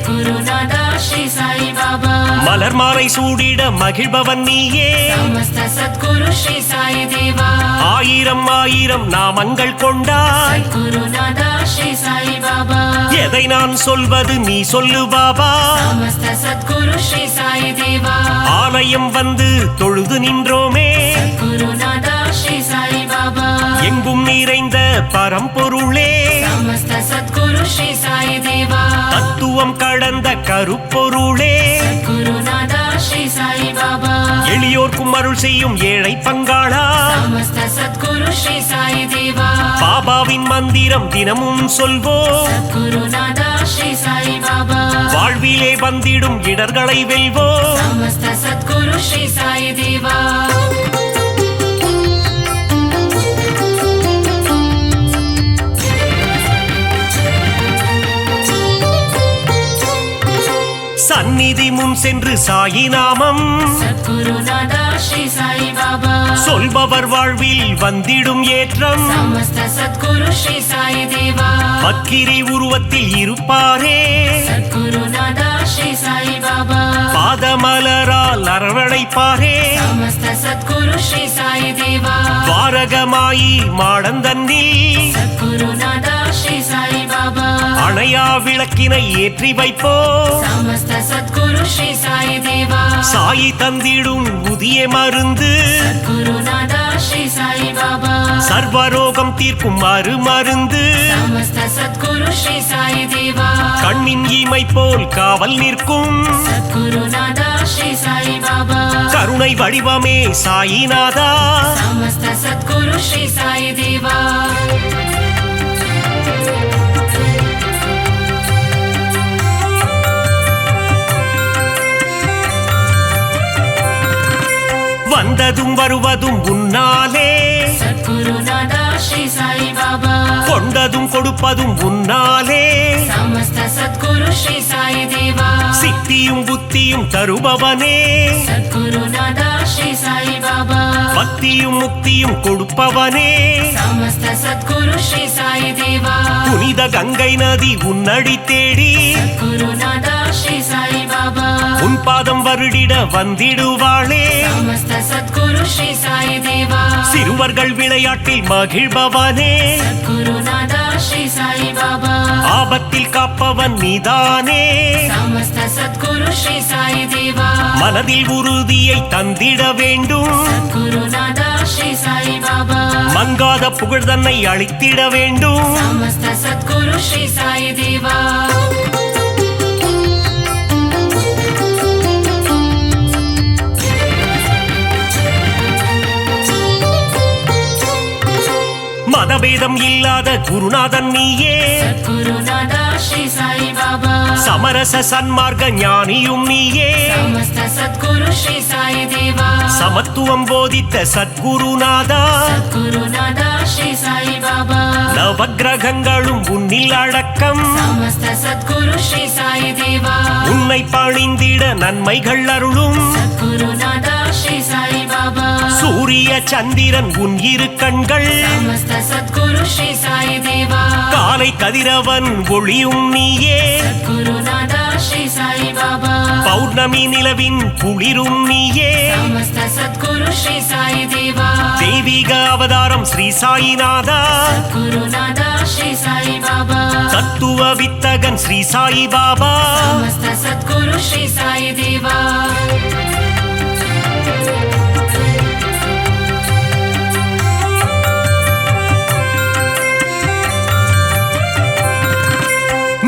गुरुनादा श्री साई बाबा மலர் மாலை சூடிட மகிழ்பவன் நீயே समस्त सद्गुरु श्री साई देवा ஆயிரம் ஆயிரம் நாமங்கள் கொண்டாய் गुरुनादा श्री साई बाबा எதை நான் சொல்வது நீ சொல்லு பாபா समस्त सद्गुरु श्री साई देवा ஆலயம் வந்து தொழுது நின்றோமே गुरुनादा श्री साई बाबा எங்கும் நிறைந்த பரம்பொருளே समस्त सद्गुरु श्री साई देवा தத்துவம் கடந்த கருப்பொருளே गुरुनादा श्री साई बाबा எளிய எளியோர்க்கும் அருள் செய்யும் ஏழை பங்காளா समस्त सद्गुरु श्री साई देवा பாபாவின் மந்திரம் தினமும் சொல்வோம் सद्गुरुनादा श्री साई बाबा வாழ்விலே வந்திடும் இடர்களை வெல்வோம் समस्त सद्गुरु श्री साई देवा சந்நிதி முன் சென்று சாயி நாமம் सद्गुरुनादा श्री साई बाबा சொல்பவர் வாழ்வில் வந்திடும் ஏற்றம் समस्त सद्गुरु श्री साई देवा பக்கிரி உருவத்தில் இருப்பாரே सद्गुरुनादा श्री साई बाबा பாதமலரால் அரவணைப்பாரே समस्त सद्गुरु श्री साई देवा துவாரகமாயி மாடந்தன்னில் सद्गुरुनादा श्री साई बाबा அணையா விளக்கினை ஏற்றி வைப்போ समस्त सद्गुरु श्री साई देवा சாயி தந்திடும் புதிய மருந்து सद्गुरुनादा श्री साई बाबा சர்வரோகம் தீர்க்கும் மருந்து समस्त सद्गुरु श्री साई देवा கண்ணின் இமை போல் காவல் நிற்கும் सद्गुरुनादा श्री साई बाबा கருணை வடிவமே சாயிநாதா समस्त सद्गुरु श्री साई देवा வந்ததும் வருவதும் உன்னாலே सद्गुरुनादा श्री साई बाबा கொண்டதும் கொடுப்பதும் உன்னாலே समस्त सद्गुरु श्री साई देवा சித்தியும் புத்தியும் தருபவனே सद्गुरुनादा श्री साई बाबा பக்தியும் முக்தியும் கொடுப்பவனே समस्त सद्गुरु श्री साई देवा புனித கங்கை நதி உன்னடி தேடி सद्गुरुनादा श्री साई बाबा உன் பாதம் வருடிட வந்திடுவாளே समस्त सद्गुरु श्री साई देवा சிறுவர்கள் விளையாட்டில் மகிழ்பவனே सद्गुरुनादा श्री साई बाबा ஆபத்தில் காப்பவன் நீதானே समस्त सद्गुरु श्री साई देवा மனதில் உறுதியை தந்திட வேண்டும் सद्गुरुनादा श्री साई बाबा மங்காத புகழ் தன்னை அளித்திட வேண்டும் समस्त सद्गुरु श्री साई देवा மதபேதம் இல்லாத குருநாதன் நீயே सद्गुरुनादा श्री साई बाबा சமரச சன்மார்க்க ஞானியும் நீயே समस्त सद्गुरु श्री साई देवा சமத்துவம் போதித்த சத்குருநாதா सद्गुरुनादा श्री साई बाबा நவக்கிரகங்களும் உன்னில் அடக்கம் समस्त सद्गुरु श्री साई देवा உன்னை பணிந்திட நன்மைகள் அருளும் सद्गुरुनादा श्री साई बाबा சூரிய சந்திரன் உன் இரு கண்கள் समस्त सद्गुरु श्री साई देवा காலை கதிரவன் ஒளியும் நீயே सद्गुरुनादा श्री साई बाबा பௌர்ணமி நிலவின் குளிரும் நீயே समस्त सद्गुरु श्री साई देवा தெய்வீக அவதாரம் ஸ்ரீ சாயிநாதா सद्गुरुनादा श्री साई बाबा தத்துவ வித்தகன் ஸ்ரீ சாயி பாபா समस्त सद्गुरु श्री साई देवा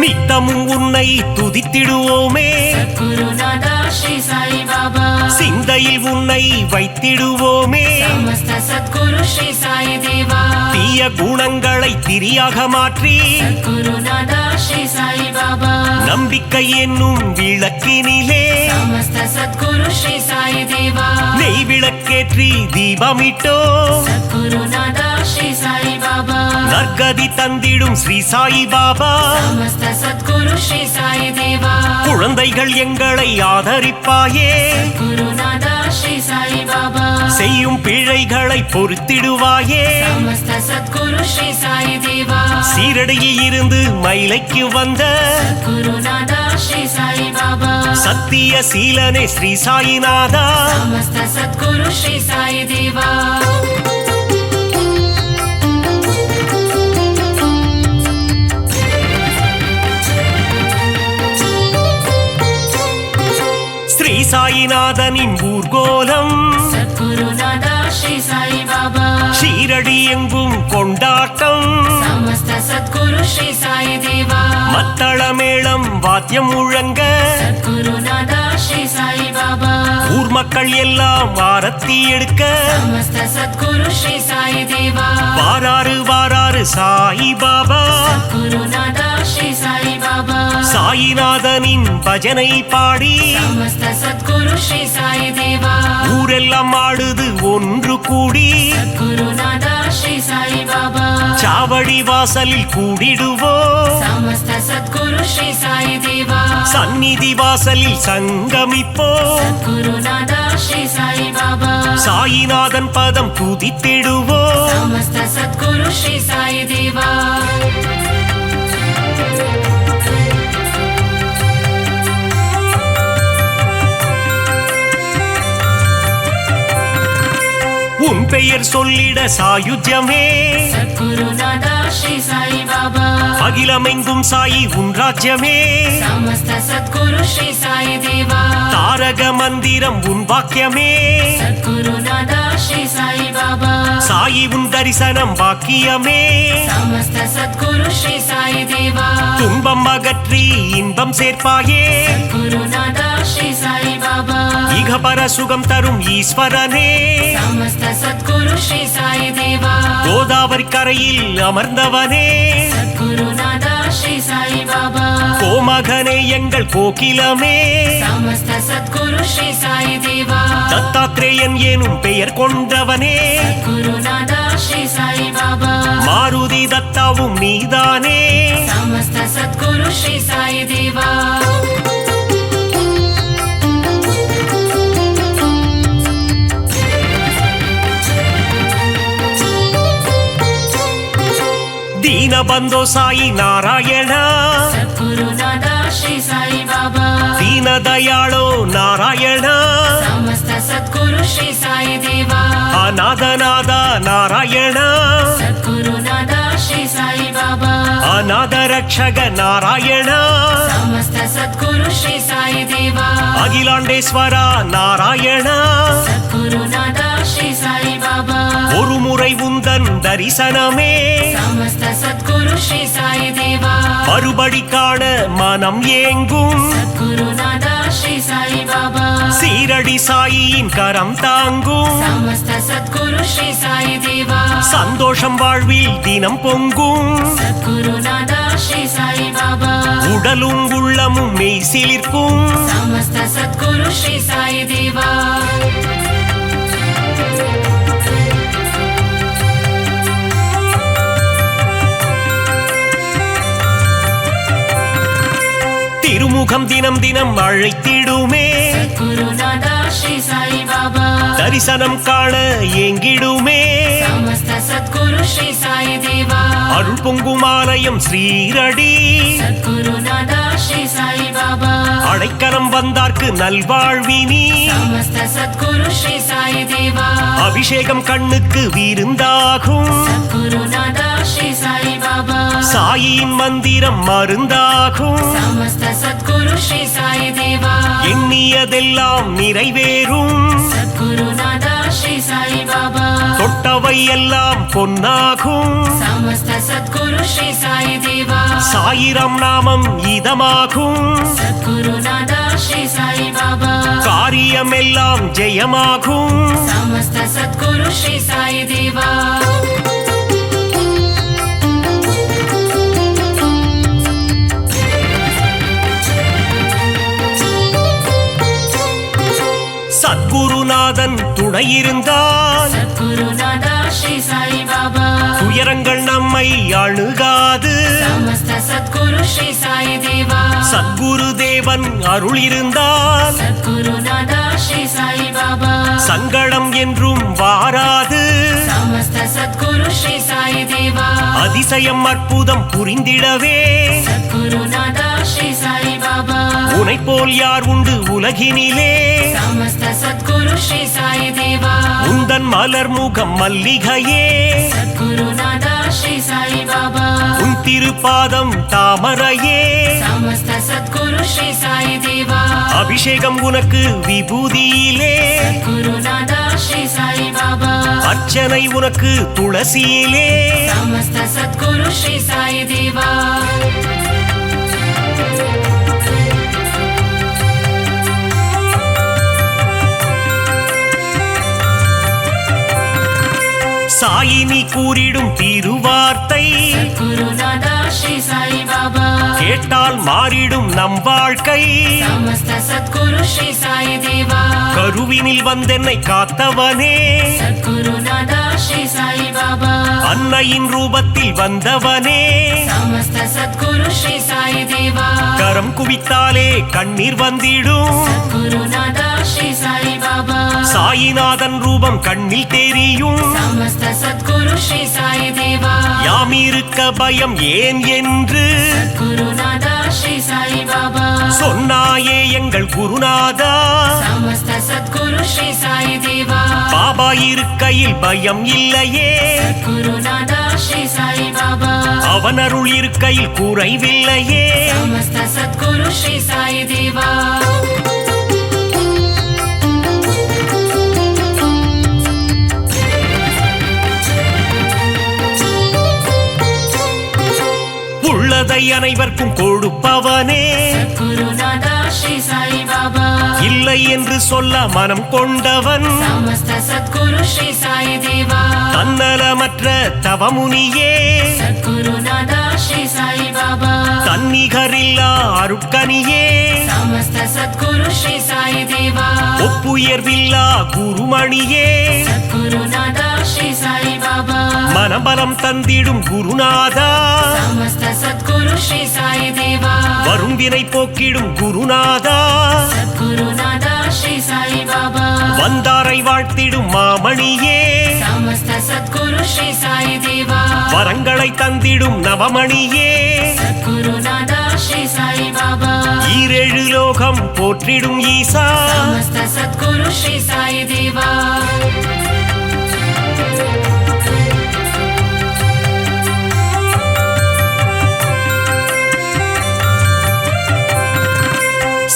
நித்தமும் உன்னை துதித்திடுவோமே सद्गुरुनादा श्री साई बाबा சிந்தையில் உன்னை வைத்திடுவோமே समस्त सद्गुरु श्री साई देवा தீய குணங்களை திரியாக மாற்றி सद्गुरुनादा श्री साई बाबा நம்பிக்கை என்னும் விளக்கினிலே समस्त सद्गुरु श्री साई देवा நெய் விளக்கேற்றி தீபமிட்டோ सद्गुरुनादा श्री साई बाबा நற்கதி தந்திடும் ஸ்ரீ சாயி பாபா समस्त सद्गुरु श्री साई देवा குழந்தைகள் எங்களை ஆதரிப்பாயே गुरुनादा श्री साई बाबा செய்யும் பிழைகளை பொறுத்திடுவாயே समस्त सद्गुरु श्री साई देवा சீரடியில் இருந்து மயிலைக்கு வந்த गुरुनादा श्री साई बाबा சத்திய சீலனே ஸ்ரீ சாயிநாதா समस्त सद्गुरु श्री साई देवा ஸ்ரீ சாயிநாதனின் ஊர்கோலம் सद्गुरुनादा श्री साई बाबा ஷீரடி எங்கும் கொண்டாட்டம் समस्त सद्गुरु श्री साई देवा மத்தள மேளம் வாத்தியம் முழங்க சத்குருநாதா ஸ்ரீ சாய் பாபா ஊர் மக்கள் எல்லாம் ஆரத்தி எடுக்க சமஸ்த சத்குரு ஸ்ரீ சாய் தேவா வாராரு வாராரு சாய் பாபா குருநாதா ஸ்ரீ சாய் பாபா சாயிநாதனின் பஜனை பாடி சமஸ்த சத்குரு ஸ்ரீ சாய் தேவா ஊரெல்லாம் ஆடுது ஒன்று கூடி குருநாதா ஸ்ரீ சாய் பாபா சாவடி வாசலில் கூடிடுவோம் சமஸ்த சத்குரு ஸ்ரீ சாய் தேவா சந்நிதி வாசலில் சங்கமிப்போம் குருநாதா ஸ்ரீ சாய் பாபா சாயிநாதன் பதம் துதித்திடுவோம் சமஸ்த சத்குரு ஸ்ரீ சாய் தேவா உன் பெயர் சொல்லிட சாயுஜ்யமே சத்குருநாதா ஸ்ரீ சாய் பாபா அகிலமெங்கும் சாயி உன் ராஜ்யமே சமஸ்த சத்குரு ஸ்ரீ சாய் தேவா தாரக மந்திரம் உன் வாக்கியமே சத்குருநாதா ஸ்ரீ சாய் பாபா சாயி உன் தரிசனம் பாக்கியமே சமஸ்த சத்குரு ஸ்ரீ சாய் தேவா துன்பம் அகற்றி இன்பம் சேர்ப்பாயே குருநாதா ஸ்ரீ சாய் பாபா இகபர சுகம் தரும் ஈஸ்வரனே சமஸ்த சத்குரு ஸ்ரீ சாய் தேவா கோதாவரி கரையில் அமர்ந்தவனே குருநாதா ஸ்ரீ சாய் பாபா கோமகனே எங்கள் கோகிலமே சமஸ்த சத்குரு ஸ்ரீ சாய் தேவா தத்தாத்ரேயன் எனும் பெயர் கொண்டவனே குருநாதா ஸ்ரீ சாய் பாபா மாருதி தத்தாவும் நீதானே சமஸ்த சத்குரு ஸ்ரீ சாய் தேவா ದೀನಬಂಧೋ ಸಾಯಿ ನಾರಾಯಣ ಸದ್ಗುರುನಾಥ ಶ್ರೀ ಸಾಯಿ ಬಾಬಾ ದೀನ ದಯಾಳೋ ನಾರಾಯಣ ಸಮಸ್ತ ಸದ್ಗುರು ಶ್ರೀ ಸಾಯಿ ದೇವಾ ಅನಾಥನಾದ ನಾರಾಯಣ ಸದ್ಗುರುನಾಥ ಶ್ರೀ ಸಾಯಿ ಬಾಬಾ ಅನಾಥ ರಕ್ಷಕ ನಾರಾಯಣ ಸಮಸ್ತ ಸದ್ಗುರು ಶ್ರೀ ಸಾಯಿ ದೇವಾ அகிலாண்டேஸ்வர நாராயண சத்குருநாத ஸ்ரீ சாய் பாபா ஒரு முறை உந்தன் தரிசனமே சமஸ்த சத்குரு ஸ்ரீ சாய் தேவா மறுபடி காண மனம் ஏங்கும் சத்குருநாத ஸ்ரீ சாய் பாபா சீரடி சாயியின் கரம் தாங்கும் சமஸ்த சத்குரு ஸ்ரீ சாய் தேவா சந்தோஷம் வாழ்வில் தினம் பொங்கும் சத்குருநாத ஸ்ரீ சாய் பாபா உடலும் உள்ளமும் மெய் சிலிர்க்கும் சமஸ்த சத்குரு ஸ்ரீ சாய் தேவா திருமுகம் தினம் தினம் அழைத்திடுமே சத்குருநாத ஸ்ரீ சாய் பாபா தரிசனம் காண ஏங்கிடுமே சமஸ்த சத்குரு ஸ்ரீ சாய் தேவா அருள் பொங்கும் ஆலயம் ஸ்ரீரடி சத்குருநாத ஸ்ரீ சாய் பாபா அடைக்கலம் வந்தார்க்கு நல்வாழ்வினி சமஸ்த சத்குரு ஸ்ரீ சாய் தேவா அபிஷேகம் கண்ணுக்கு விருந்தாகும் சத்குருநாத ஸ்ரீ சாய் பாபா சாயின் மந்திரம் மருந்தாகும் சமஸ்த சத்குரு ஸ்ரீ சாய் தேவா எண்ணியதெல்லாம் நிறைவேறும் சத்குருநாத ஸ்ரீ சாய் பாபா தொட்டவை எல்லாம் பொன்னாகும் சமஸ்த சத்குரு ஸ்ரீ சாய் தேவா சாயிரம் நாமம் இதமாகும் சத்குருநாத ஸ்ரீ சாய் பாபா காரியம் எல்லாம் ஜெயமாகும் சமஸ்த சத்குரு ஸ்ரீ சாய் தேவா சத்குருநாதன் துணையிருந்தால் சத்குருநாத ஸ்ரீ சாய் பாபா துயரங்கள் நம்மை அணுகாது சமஸ்த சத்குரு ஸ்ரீ சாய் தேவா சத்குரு தேவன் அருள் இருந்தால் சத்குருநாத ஸ்ரீ சாய் பாபா சங்கடம் என்றும் வாராது சமஸ்த சத்குரு ஸ்ரீ சாய் தேவா அதிசயம் அற்புதம் புரிந்திடவே சத்குருநாத ஸ்ரீ சாய் பாபா உனை போல் யார் உண்டு உலகினிலே சமஸ்த சத்குரு ஸ்ரீ சாய் தேவா உந்தன் மலர் முகம் மல்லிகையே சத்குருநாத ஸ்ரீ சாய் பாபா உன் திருப்பாதம் தாமரையே சமஸ்த சத்குரு ஸ்ரீ சாய் தேவா அபிஷேகம் உனக்கு விபூதியிலே சத்குருநாத ஸ்ரீ சாய் பாபா அர்ச்சனை உனக்கு துளசியிலே சமஸ்த சத்குரு ஸ்ரீ சாய் தேவா சாயினி கூறிடும் திருவார்த்தை சத்குருநாதா ஸ்ரீ சாய் பாபா கேட்டால் மாறிடும் நம் வாழ்க்கை சமஸ்த சத்குரு ஸ்ரீ சாய் தேவா கருவினில் வந்தென்னை காத்தவனே சத்குருநாதா ஸ்ரீ சாய் பாபா அன்னையின் ரூபத்தில் வந்தவனே சமஸ்த சத்குரு ஸ்ரீ சாய் தேவா கரம் குவித்தாலே கண்ணீர் வந்திடும் சத்குருநாதா ஸ்ரீ சாய் பாபா சாயிநாதன் ரூபம் கண்ணில் தெரியும் சமஸ்த சத்குரு ஸ்ரீ சாய் தேவா யாம் இருக்க பயம் ஏன் என்று சத்குருநாதா ஸ்ரீ சாய் பாபா சொன்னாயே எங்கள் குருநாதா சமஸ்த சத்குரு ஸ்ரீ சாய் தேவா பாபா இருக்கையில் பயம் இல்லையே சத்குருநாதா ஸ்ரீ சாய் பாபா அவன் அருள் இருக்கையில் குறைவில்லையே சமஸ்த சத்குரு ஸ்ரீ சாய் தேவா உள்ளதை அனைவருக்கும் கொடுப்பவனே சத்குருநாதா ஸ்ரீ சாய் பாபா இல்லை என்று சொல்ல மனம் கொண்டவன் சமஸ்த சத்குரு ஸ்ரீ சாய் தேவா தன்னலமற்ற தவமுனியே சத்குருநாதா ஸ்ரீ சாய் பாபா தன்னிகரில்லா அருட்கனியே சமஸ்த சத்குரு ஸ்ரீ சாய் தேவா ஒப்புயர்வில்லா குருமணியே சத்குருநாதா ஸ்ரீ சாய் பாபா மனபலம் தந்திடும் குருநாதா சமஸ்த சத்குரு ஸ்ரீ சாய் தேவா வரும் வினை போக்கிடும் குருநாதா சத்குருநாதா ஸ்ரீ சாய் பாபா வந்தாரை வாழ்த்திடும் மாமணியே சமஸ்த சத்குரு ஸ்ரீ சாய் தேவா வரங்களை தந்திடும் நவமணியே சத்குருநாதா ஸ்ரீ சாய் பாபா ஈரேழு லோகம் போற்றிடும் ஈசா சமஸ்த சத்குரு ஸ்ரீ சாய் தேவா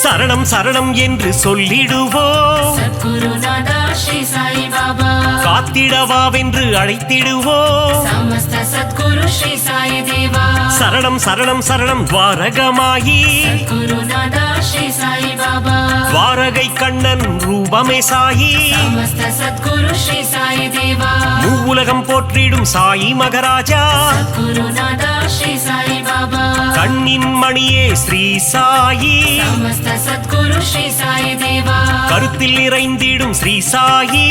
சரணம் சரணம் என்று சொல்லிடுவோம் சத்குருநாதா ஸ்ரீ சாய் பாபா காத்திடவாவென்று அழைத்திடுவோம் சமஸ்த சத்குரு ஸ்ரீ சாய் தேவா சரணம் சரணம் சரணம் துவாரகமாயி சத்குருநாதா ஸ்ரீ சாய் பாபா துவாரகை கண்ணன் ரூபமே சாயி சமஸ்த சத்குரு ஸ்ரீ சாய் தேவா மூவுலகம் போற்றிடும் சாயி மகராஜா சத்குருநாதா ஸ்ரீ சாய் பாபா கண்ணின் மணியே ஸ்ரீ சாயி சமஸ்த சத்குரு ஸ்ரீ சாய் தேவா கருத்தில் நிறைந்திடும் ஸ்ரீ சாயி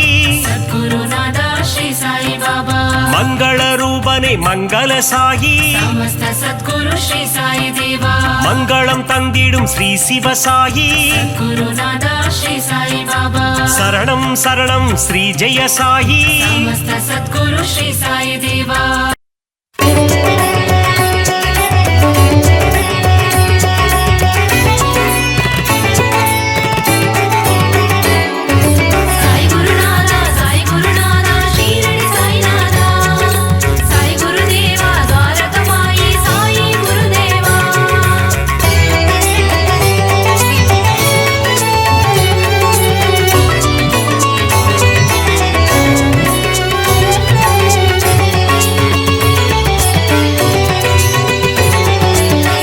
சத்குருநாதா ஸ்ரீ சாய் பாபா மங்கள ரூபனே மங்கள சாயி சமஸ்த சத்குரு ஸ்ரீ சாய் தேவா மங்களம் தந்திடும் ஸ்ரீ சிவசாயி குருநாதா ஸ்ரீ சாய் பாபா சரணம் சரணம் ஸ்ரீ ஜெய சாயி சமஸ்த சத்குரு ஸ்ரீ சாய் தேவா சாய் குருநாதா சாய் குருநாதா ஷீரடி சாய்நாதா சாய் குருதேவா துவாரகமாயி சாய் குருதேவா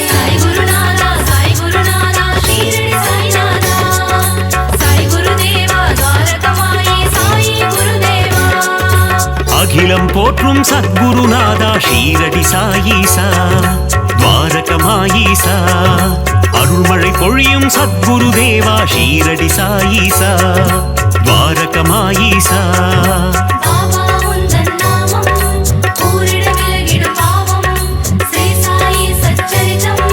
சாய் குருநாதா சாய் குருநாதா ஷீரடி சாய்நாதா சாய் குருதேவா துவாரகமாயி சாய் குருதேவா அகிலம் போற்றும் சத்குருநாதா ஷீரடி சாயீசா துவாரகமாயீசா அருள்மழை பொழியும் சத்குருதேவா ஷீரடி சாயீசா துவாரகமாயீசா பாபா உந்தன் நாமம் கூறிட விலகிடும் பாவம் ஸ்ரீ சாயி சச்சரிதம்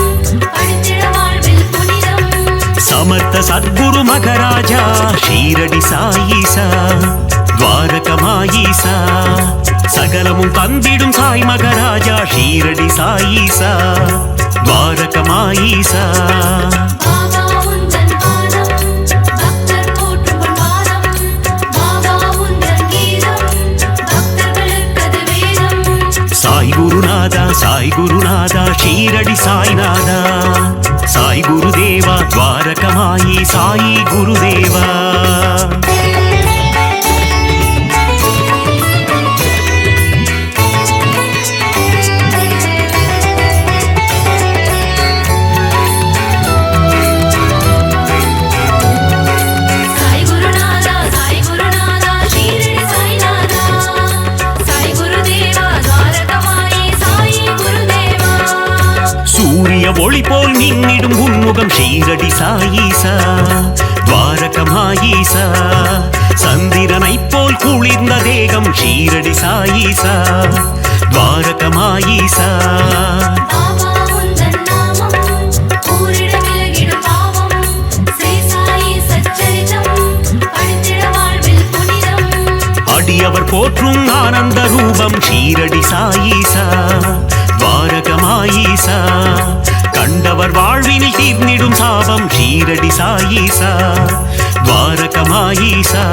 படித்திட வாழ்வில் புனிதம் சமர்த்த சத்குரு மகராஜா ஷீரடி சாயீசா துவாரகமாயீசா சகலமும் தந்திடும் சாய் மகராஜா ஷீரடி சாயீசா துவாரகமாயீசா பாபா உந்தன் பாதம் பக்தர் போற்றும் பாதம் பாபா உந்தன் கீதம் பக்தர்களுக்கது வேதம் சாய் குருநாதா ஷீரடி சாய்நாதா சாய் குருதேவா துவாரகமாயி சாயி குருதேவா சாய் குருநாதா ஷீரடி சாய்நாதா சாய் குருதேவா மின்னிடும் உன்முகம் ஷீரடி சாயீசா துவாரகமாயீசா சந்திரனைப் போல் குளிர்ந்த தேகம் ஷீரடி சாயீசா துவாரகமாயீசா அடியவர் போற்றும் ஆனந்த ரூபம் ஷீரடி சாயீசா துவாரகமாயீசா கண்டவர் வாழ்வினில் தீர்ந்திடும் சாபம் ஷீரடி சாயீசா துவாரகமாயீசா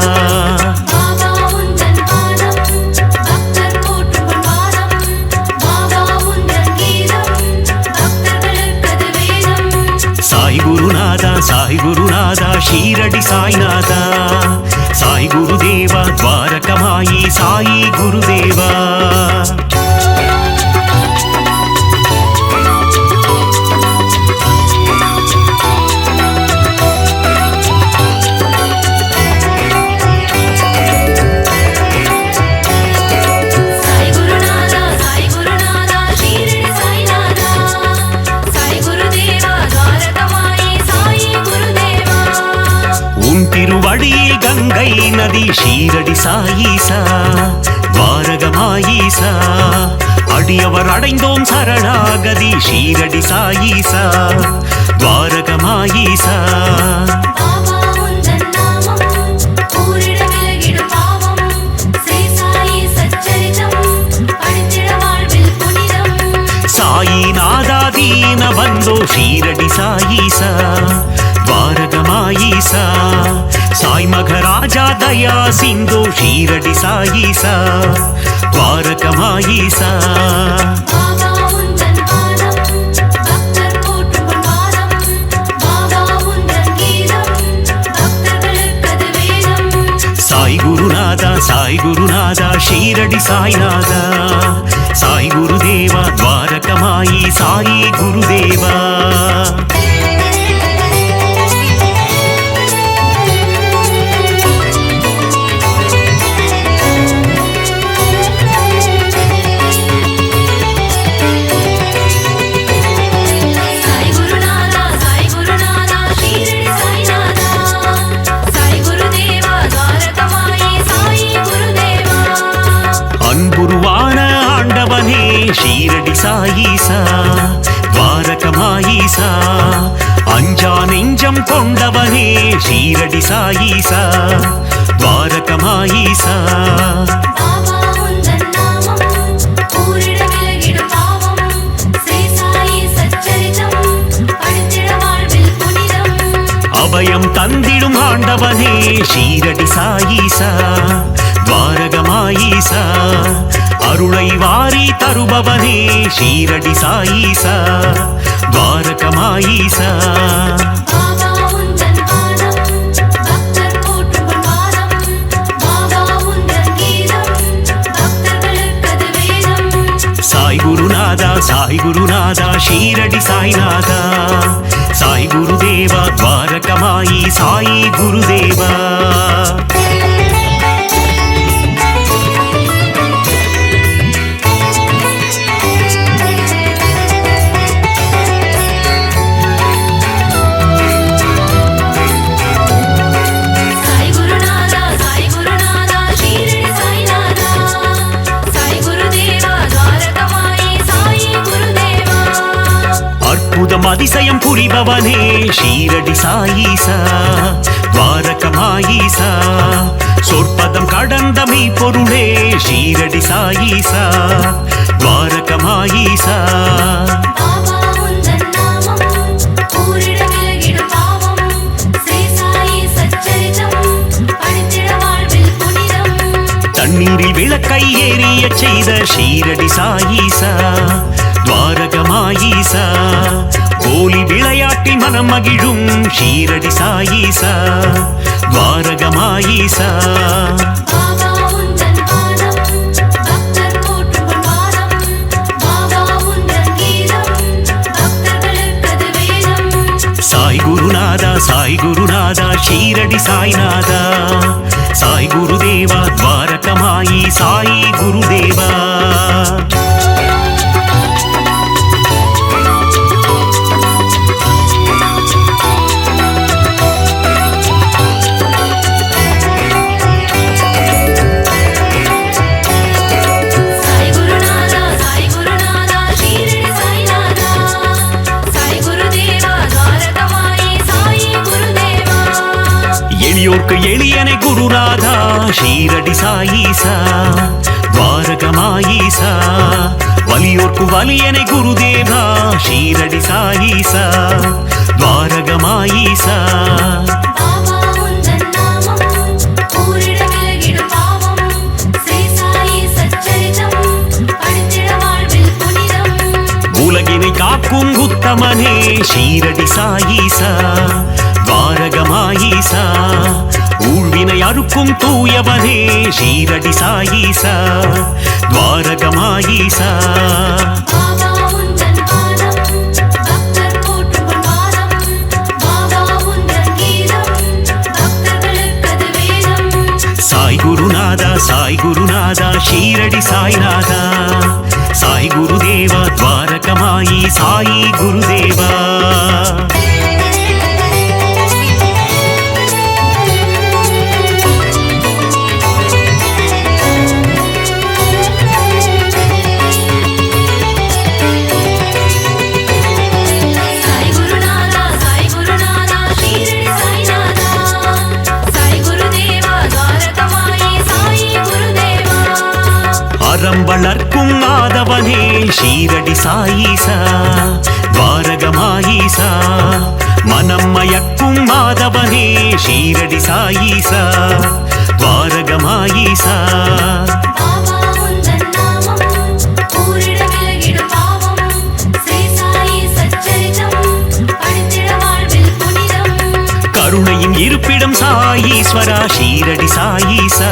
சாய் குருநாதா சாய் குருநாதா ஷீரடி சாய்நாதா சாய் குருதேவா துவாரகமாயி சாயி குருதேவா திருவடியில் கங்கை நதி ஷீரடி சாயீசா துவாரகமாயீசா அடியவர் அடைந்தோம் சரணாகதி ஷீரடி சாயீசா துவாரகமாயீசா சாயிநாதா தீன பந்தோ ஷீரடி சாயீசா துவாரகமாயீசா சாய் மகராஜா தயா சிந்தோ ஷீரடி சாயீசா துவாரகமாயீசா சாய் குருநாதா சாய் குருநாதா ஷீரடி சாய்நாதா சாய் குருதேவா துவாரகமாயி சாயி குருதேவா ஷீரடி சாயீசா துவாரகமாயீசா அஞ்சா நெஞ்சம் கொண்டவனே ஷீரடி சாயீசா துவாரகமாயீசா அபயம் தந்திடும் ஆண்டவனே ஷீரடி சாயீசா துவாரகமாயீசா அருளை வாரி தருபவனே ஷீரடி சாயீசா துவாரகமாயீசா சாய் குருநாதா சாய் குருநாதா ஷீரடி சாய்நாதா சாய் குருதேவா துவாரகமாயி சாயி குருதேவா அதிசயம் புரிபவனே ஷீரடி சாயீசா துவாரகமாயீசா சொற்பதம் கடந்த மெய்ப்பொருளே ஷீரடி சாயீசா துவாரகமாயீசா தண்ணீரில் விளக்கை ஏறிய செய்த ஷீரடி சாயீசா துவாரகமாயீசா கோலி விளையாட்டில் மனம் மகிழும் ஷீரடி சாயீசா துவாரகமாயீசா சாய் குருநாதா சாய் குருநாதா ஷீரடி சாய்நாதா சாய் குருதேவா துவாரகமாயி சாயி குருதேவா எளியோர்க்கு எளியனை குருநாதா ஷீரடி சாயீசா துவாரகமாயீசா வலியோர்க்கு வலியனை குருதேவா ஷீரடி சாயீசா துவாரகமாயீசா உலகினை காக்கும் உத்தமனே ஷீரடி சாயீசா துவாரகமாயீசா ஊழ்வினை அறுக்கும் தூயவனே ஷீரடி சாயீசா துவாரகமாயீசா சாய் குருநாதா சாய் குருநாதா ஷீரடி சாய்நாதா சாய் குருதேவா துவாரகமாயி சாயி குருதேவா அறம் வளர்க்கும் ஆதவனே ஷீரடி சாயீசா துவாரகமாயீசா மனம் மயக்கும் மாதவனே ஷீரடி சாயீசா துவாரகமாயீசா கருணையின் இருப்பிடம் சாயீஸ்வரா ஷீரடி சாயீசா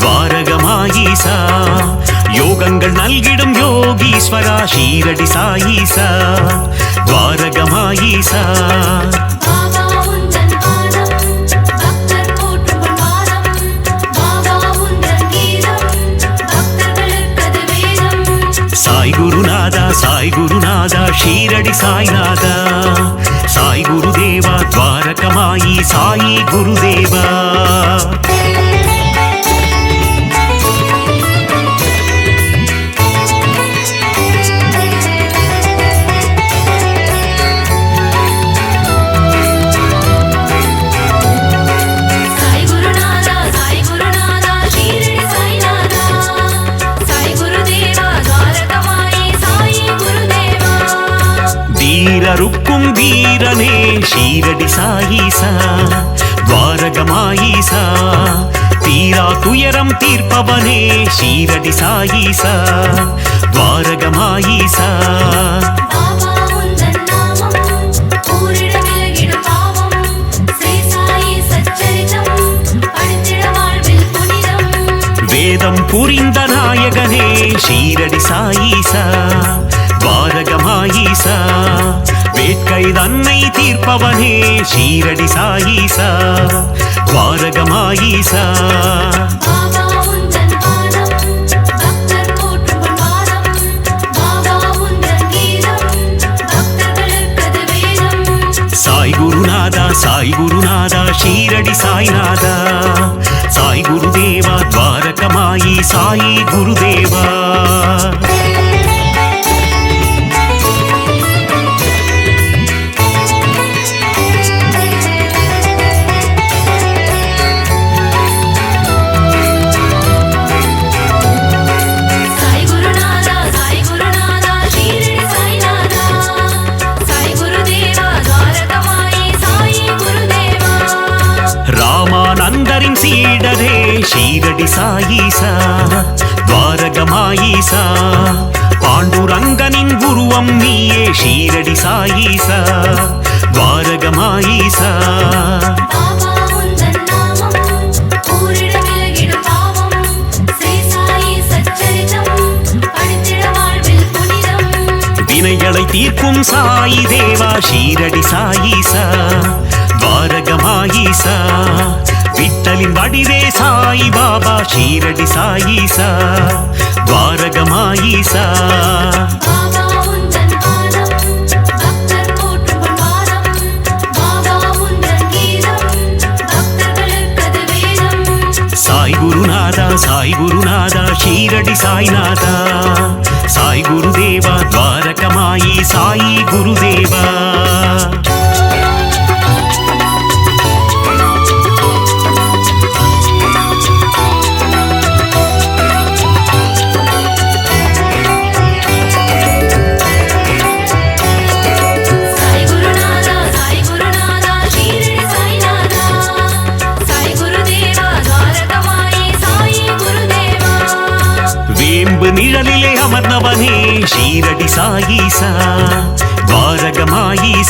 துவாரகமாயீசா யோகங்கள் நல்கிடும் யோகீஸ்வரா ஷீரடி சாயீசா துவாரகமாயீசா சாய் குருநாதா சாய் குருநாதா ஷீரடி சாய்நாதா சாய் குருதேவா துவாரகமாயி சாயி குருதேவா வீரருக்கும் வீரனே ஷீரடி சாயீசா துவாரகமாயீசா தீரா துயரம் தீர்ப்பவனே ஷீரடி சாயீசா துவாரகமாயீசா வேதம் புரிந்த நாயகனே ஷீரடி சாயீசா துவாரகமாயீசா வேட்கை தன்னை தீர்ப்பவனே ஷீரடி சாயீசா துவாரகமாயீசா சாய் குருநாதா சாய் குருநாதா ஷீரடி சாய்நாதா சாய் குருதேவா துவாரகமாயி சாயி குருதேவா ராமானந்தரின் சீடரே ஷீரடி சாயீசா துவாரகமாயீசா பாண்டுரங்கனின் குருவம் நீயே ஷீரடி சாயீசா துவாரகமாயீசா வினைகளை தீர்க்கும் சாயி தேவா ஷீரடி சாயீசா துவாரகமாயீசா விட்டலின் வடிவே சாய் பாபா ஷீரடி சாயீசா துவாரகமாயீசா சாய் குருநாதா சாய் குருநாதா ஷீரடி சாய்நாதா சாய் குருதேவா துவாரகமாயி சாயி குருதேவா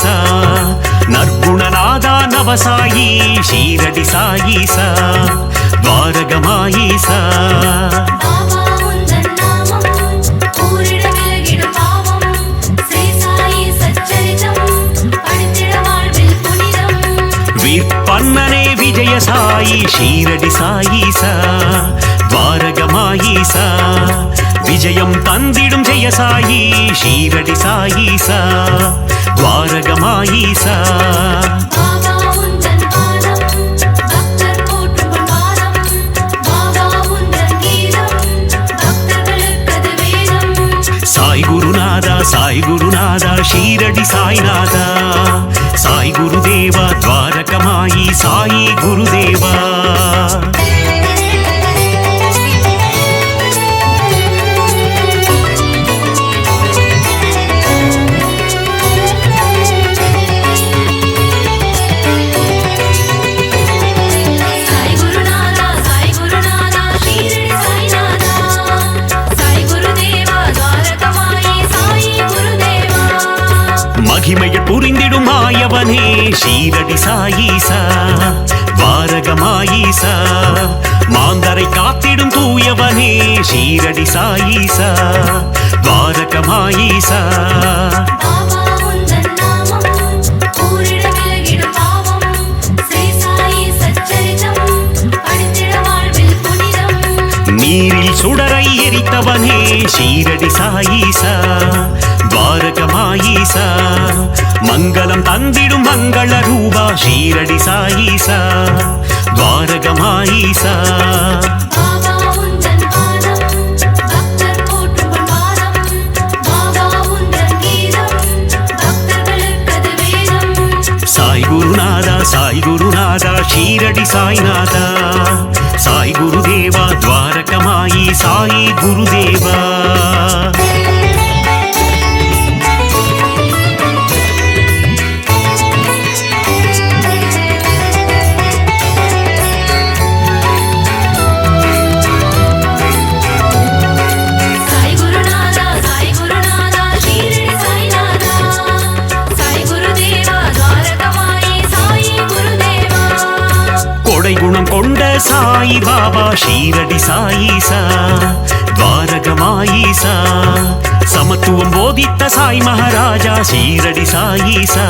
ಸಾ ನರ್ಗುಣನಾದ ನವಸಾಯಿ ಶೀರಡಿ ಸಾಯಿ ಸಾ ದ್ವಾರಗಮಾಯಿ ಸಾ பாபா உந்தன் நாமம் கூறிட விலகிடும் பாவம் ஸ்ரீ சாயி சச்சரிதம் படித்திட வாழ்வில் புனிதம் விற்பன்னனே விஜய சாயி ஷீரடி சாயி சா த்வாரகமாயி சா விஜயம் தந்திடும் ஜெய சாயி ஷீரடி சாயி சா த்வாரகமாயி சா பாபா உந்தன் பாதம் பக்தர் போற்றும் பாதம் பாபா உந்தன் கீதம் பக்தர்களுக்கது வேதம் சாய் குருநாதா ஷீரடி சாய்நாதா சாய் குருதேவா த்வாரகமாயி சாயி குருதேவா மகிமையில் புரிந்திடும் மாயவனே ஷீரடி சாயி சா த்வாரகமாயி சா மாந்தரை காத்திடும் தூயவனே ஷீரடி சாயி சா த்வாரகமாயி சா பாபா உந்தன் நாமம் கூறிட விலகிடும் பாவம் ஸ்ரீ சாயி சச்சரிதம் படித்திட வாழ்வில் புனிதம் நீரில் சுடரை எரித்தவனே ஷீரடி சாயி சா த்வாரகமாயி சா மங்களம் தந்திடும் மங்கள ரூபா ஷீரடி சாயி சா த்வாரகமாயி சா பாபா உந்தன் பாதம் பக்தர் போற்றும் பாதம் பாபா உந்தன் கீதம் பக்தர்களுக்கது வேதம் சாய் குருநாதா ஷீரடி சாய்நாதா சாய் குருதேவா த்வாரகமாயி சாயி குருதேவா குணம் கொண்ட சாய் பாபா ஷீரடி சாயி சா த்வாரகமாயி சா சமத்துவம் போதித்த சாய் மகாராஜா ஷீரடி சாயி சா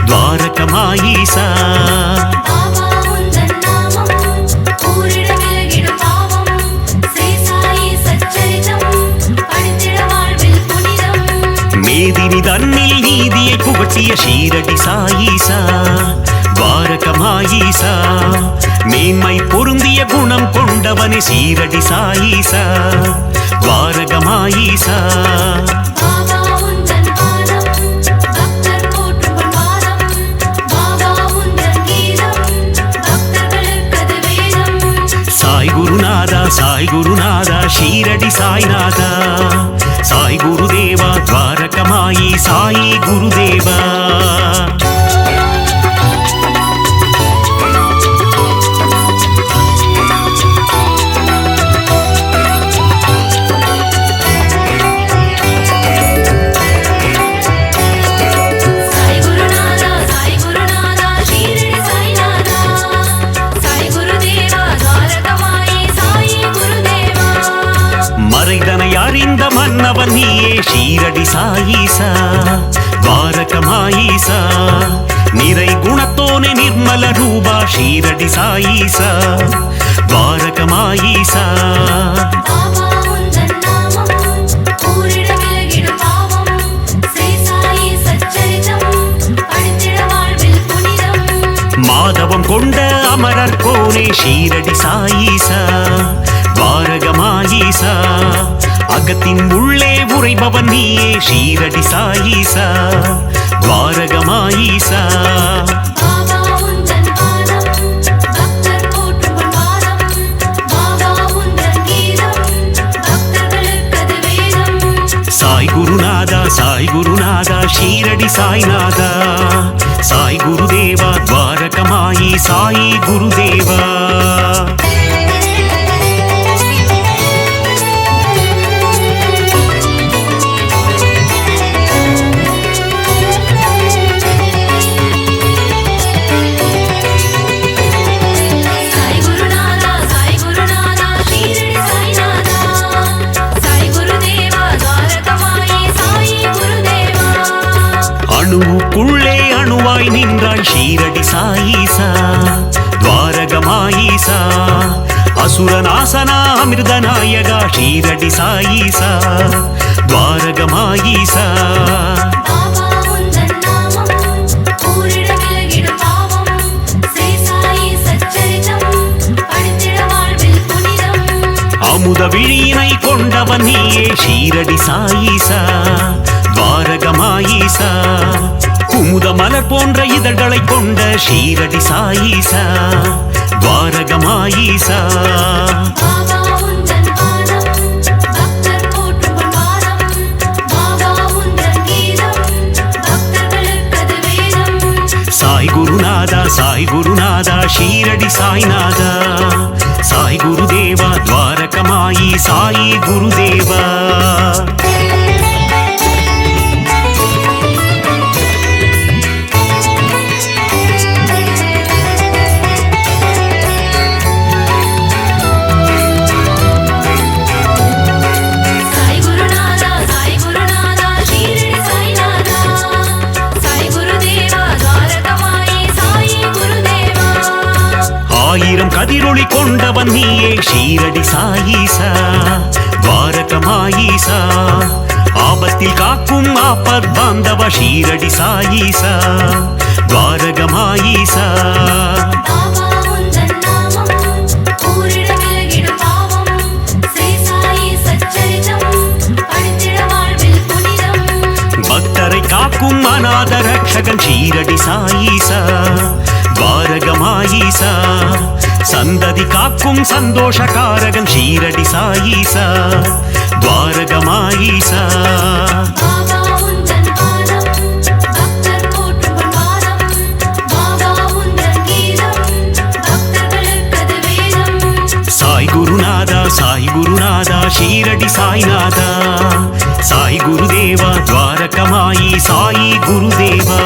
த்வாரகமாயி சா பாபா உந்தன் நாமம் கூறிட விலகிடும் பாவம் ஸ்ரீ சாயி சச்சரிதம் படித்திட வாழ்வில் புனிதம் மேதினி தன்னில் நீதியை புகட்டிய ஷீரடி சாயி சா த்வாரகமாயி சா மேன்மை பொருந்திய குணம் கொண்டவனே ஷீரடி சாயி சா த்வாரகமாயி சா பாபா உந்தன் பாதம் பக்தர் போற்றும் பாதம் பாபா உந்தன் கீதம் பக்தர்களுக்கது வேதம் சாய் குருநாதா ஷீரடி சாய்நாதா சாய் குருதேவா த்வாரகமாயி சாயி குருதேவா அறிந்த மன்னவன் நீயே ஷீரடி சாயி சா த்வாரகமாயி சா நிறை குணத்தோனே நிர்மல ரூபா ஷீரடி சாயி சா த்வாரகமாயி சா பாபா உந்தன் நாமம் கூறிட விலகிடும் பாவம் ஸ்ரீ சாயி சச்சரிதம் படித்திட வாழ்வில் புனிதம் மாதவம் கொண்ட அமரர் கோனே ஷீரடி சாயி சா த்வாரகமாயி சா அகத்தின் உள்ளே உறைபவன் நீயே ஷீரடி சாயி சா த்வாரகமாயி சா பாபா உந்தன் பாதம் பக்தர் போற்றும் பாதம் பாபா உந்தன் கீதம் பக்தர்களுக்கது வேதம் சாய் குருநாதா ஷீரடி சாய்நாதா சாய் குருதேவா த்வாரகமாயி சாயி குருதேவா நின்றாய் ஷீரடி சாயீசா துவாரகமாயீசா அசுரநாசனா அமிர்தநாயகா ஷீரடி சாயீசா துவாரகமாயீசா பாபா உந்தன் நாமம் ஊரிட விலகிடும் பாவம் ஸ்ரீ சாயி சச்சரிதம் படித்திட வாழ்வில் புனிதம் அமுத விழியினை கொண்டவன் நீயே ஷீரடி சாயீசா துவாரகமாயீசா குமுத மலர் போன்ற இதழ்களை கொண்ட ஷீரடி சாயீசா துவாரகமாயீசா பாபா உந்தன் பாதம் பக்தர் போற்றும் பாதம் பாபா உந்தன் கீதம் பக்தர்களுக்கது வேதம் சாய் குருநாதா ஷீரடி சாய்நாதா சாய் குருதேவா துவாரகமாயி சாயி குருதேவா சாய் குருநாதா ஷீரடி சாய்நாதா சாய் குருதேவா துவாரகமாயி சாயி குருதேவா ஆயிரம் கதிரொளி கொண்டவன் நீயே ஷீரடி சாயீசா துவாரகமாயீசா ஆபத்தில் காக்கும் ஆபத் பாந்தவ ஷீரடி சாயீசா துவாரகமாயீசா பாபா உந்தன் நாமம் ஊரிட விலகிடும் பாவம் ஸ்ரீ சாயி சச்சரிதம் படித்திட வாழ்வில் புனிதம் பக்தரை காக்கும் அநாத ரட்சகன் ஷீரடி சாயீசா துவாரகமாயீசா சந்ததி காக்கும் சந்தோஷகாரகன் ஷீரடி சாயீசா துவாரகமாயீசா பாபா உந்தன் பாதம் பக்தர் போற்றும் பாதம் பாபா உந்தன் கீதம் பக்தர்களுக்கது வேதம் சாய் குருநாதா ஷீரடி சாய்நாதா சாய் குருதேவா துவாரகமாயி சாயி குருதேவா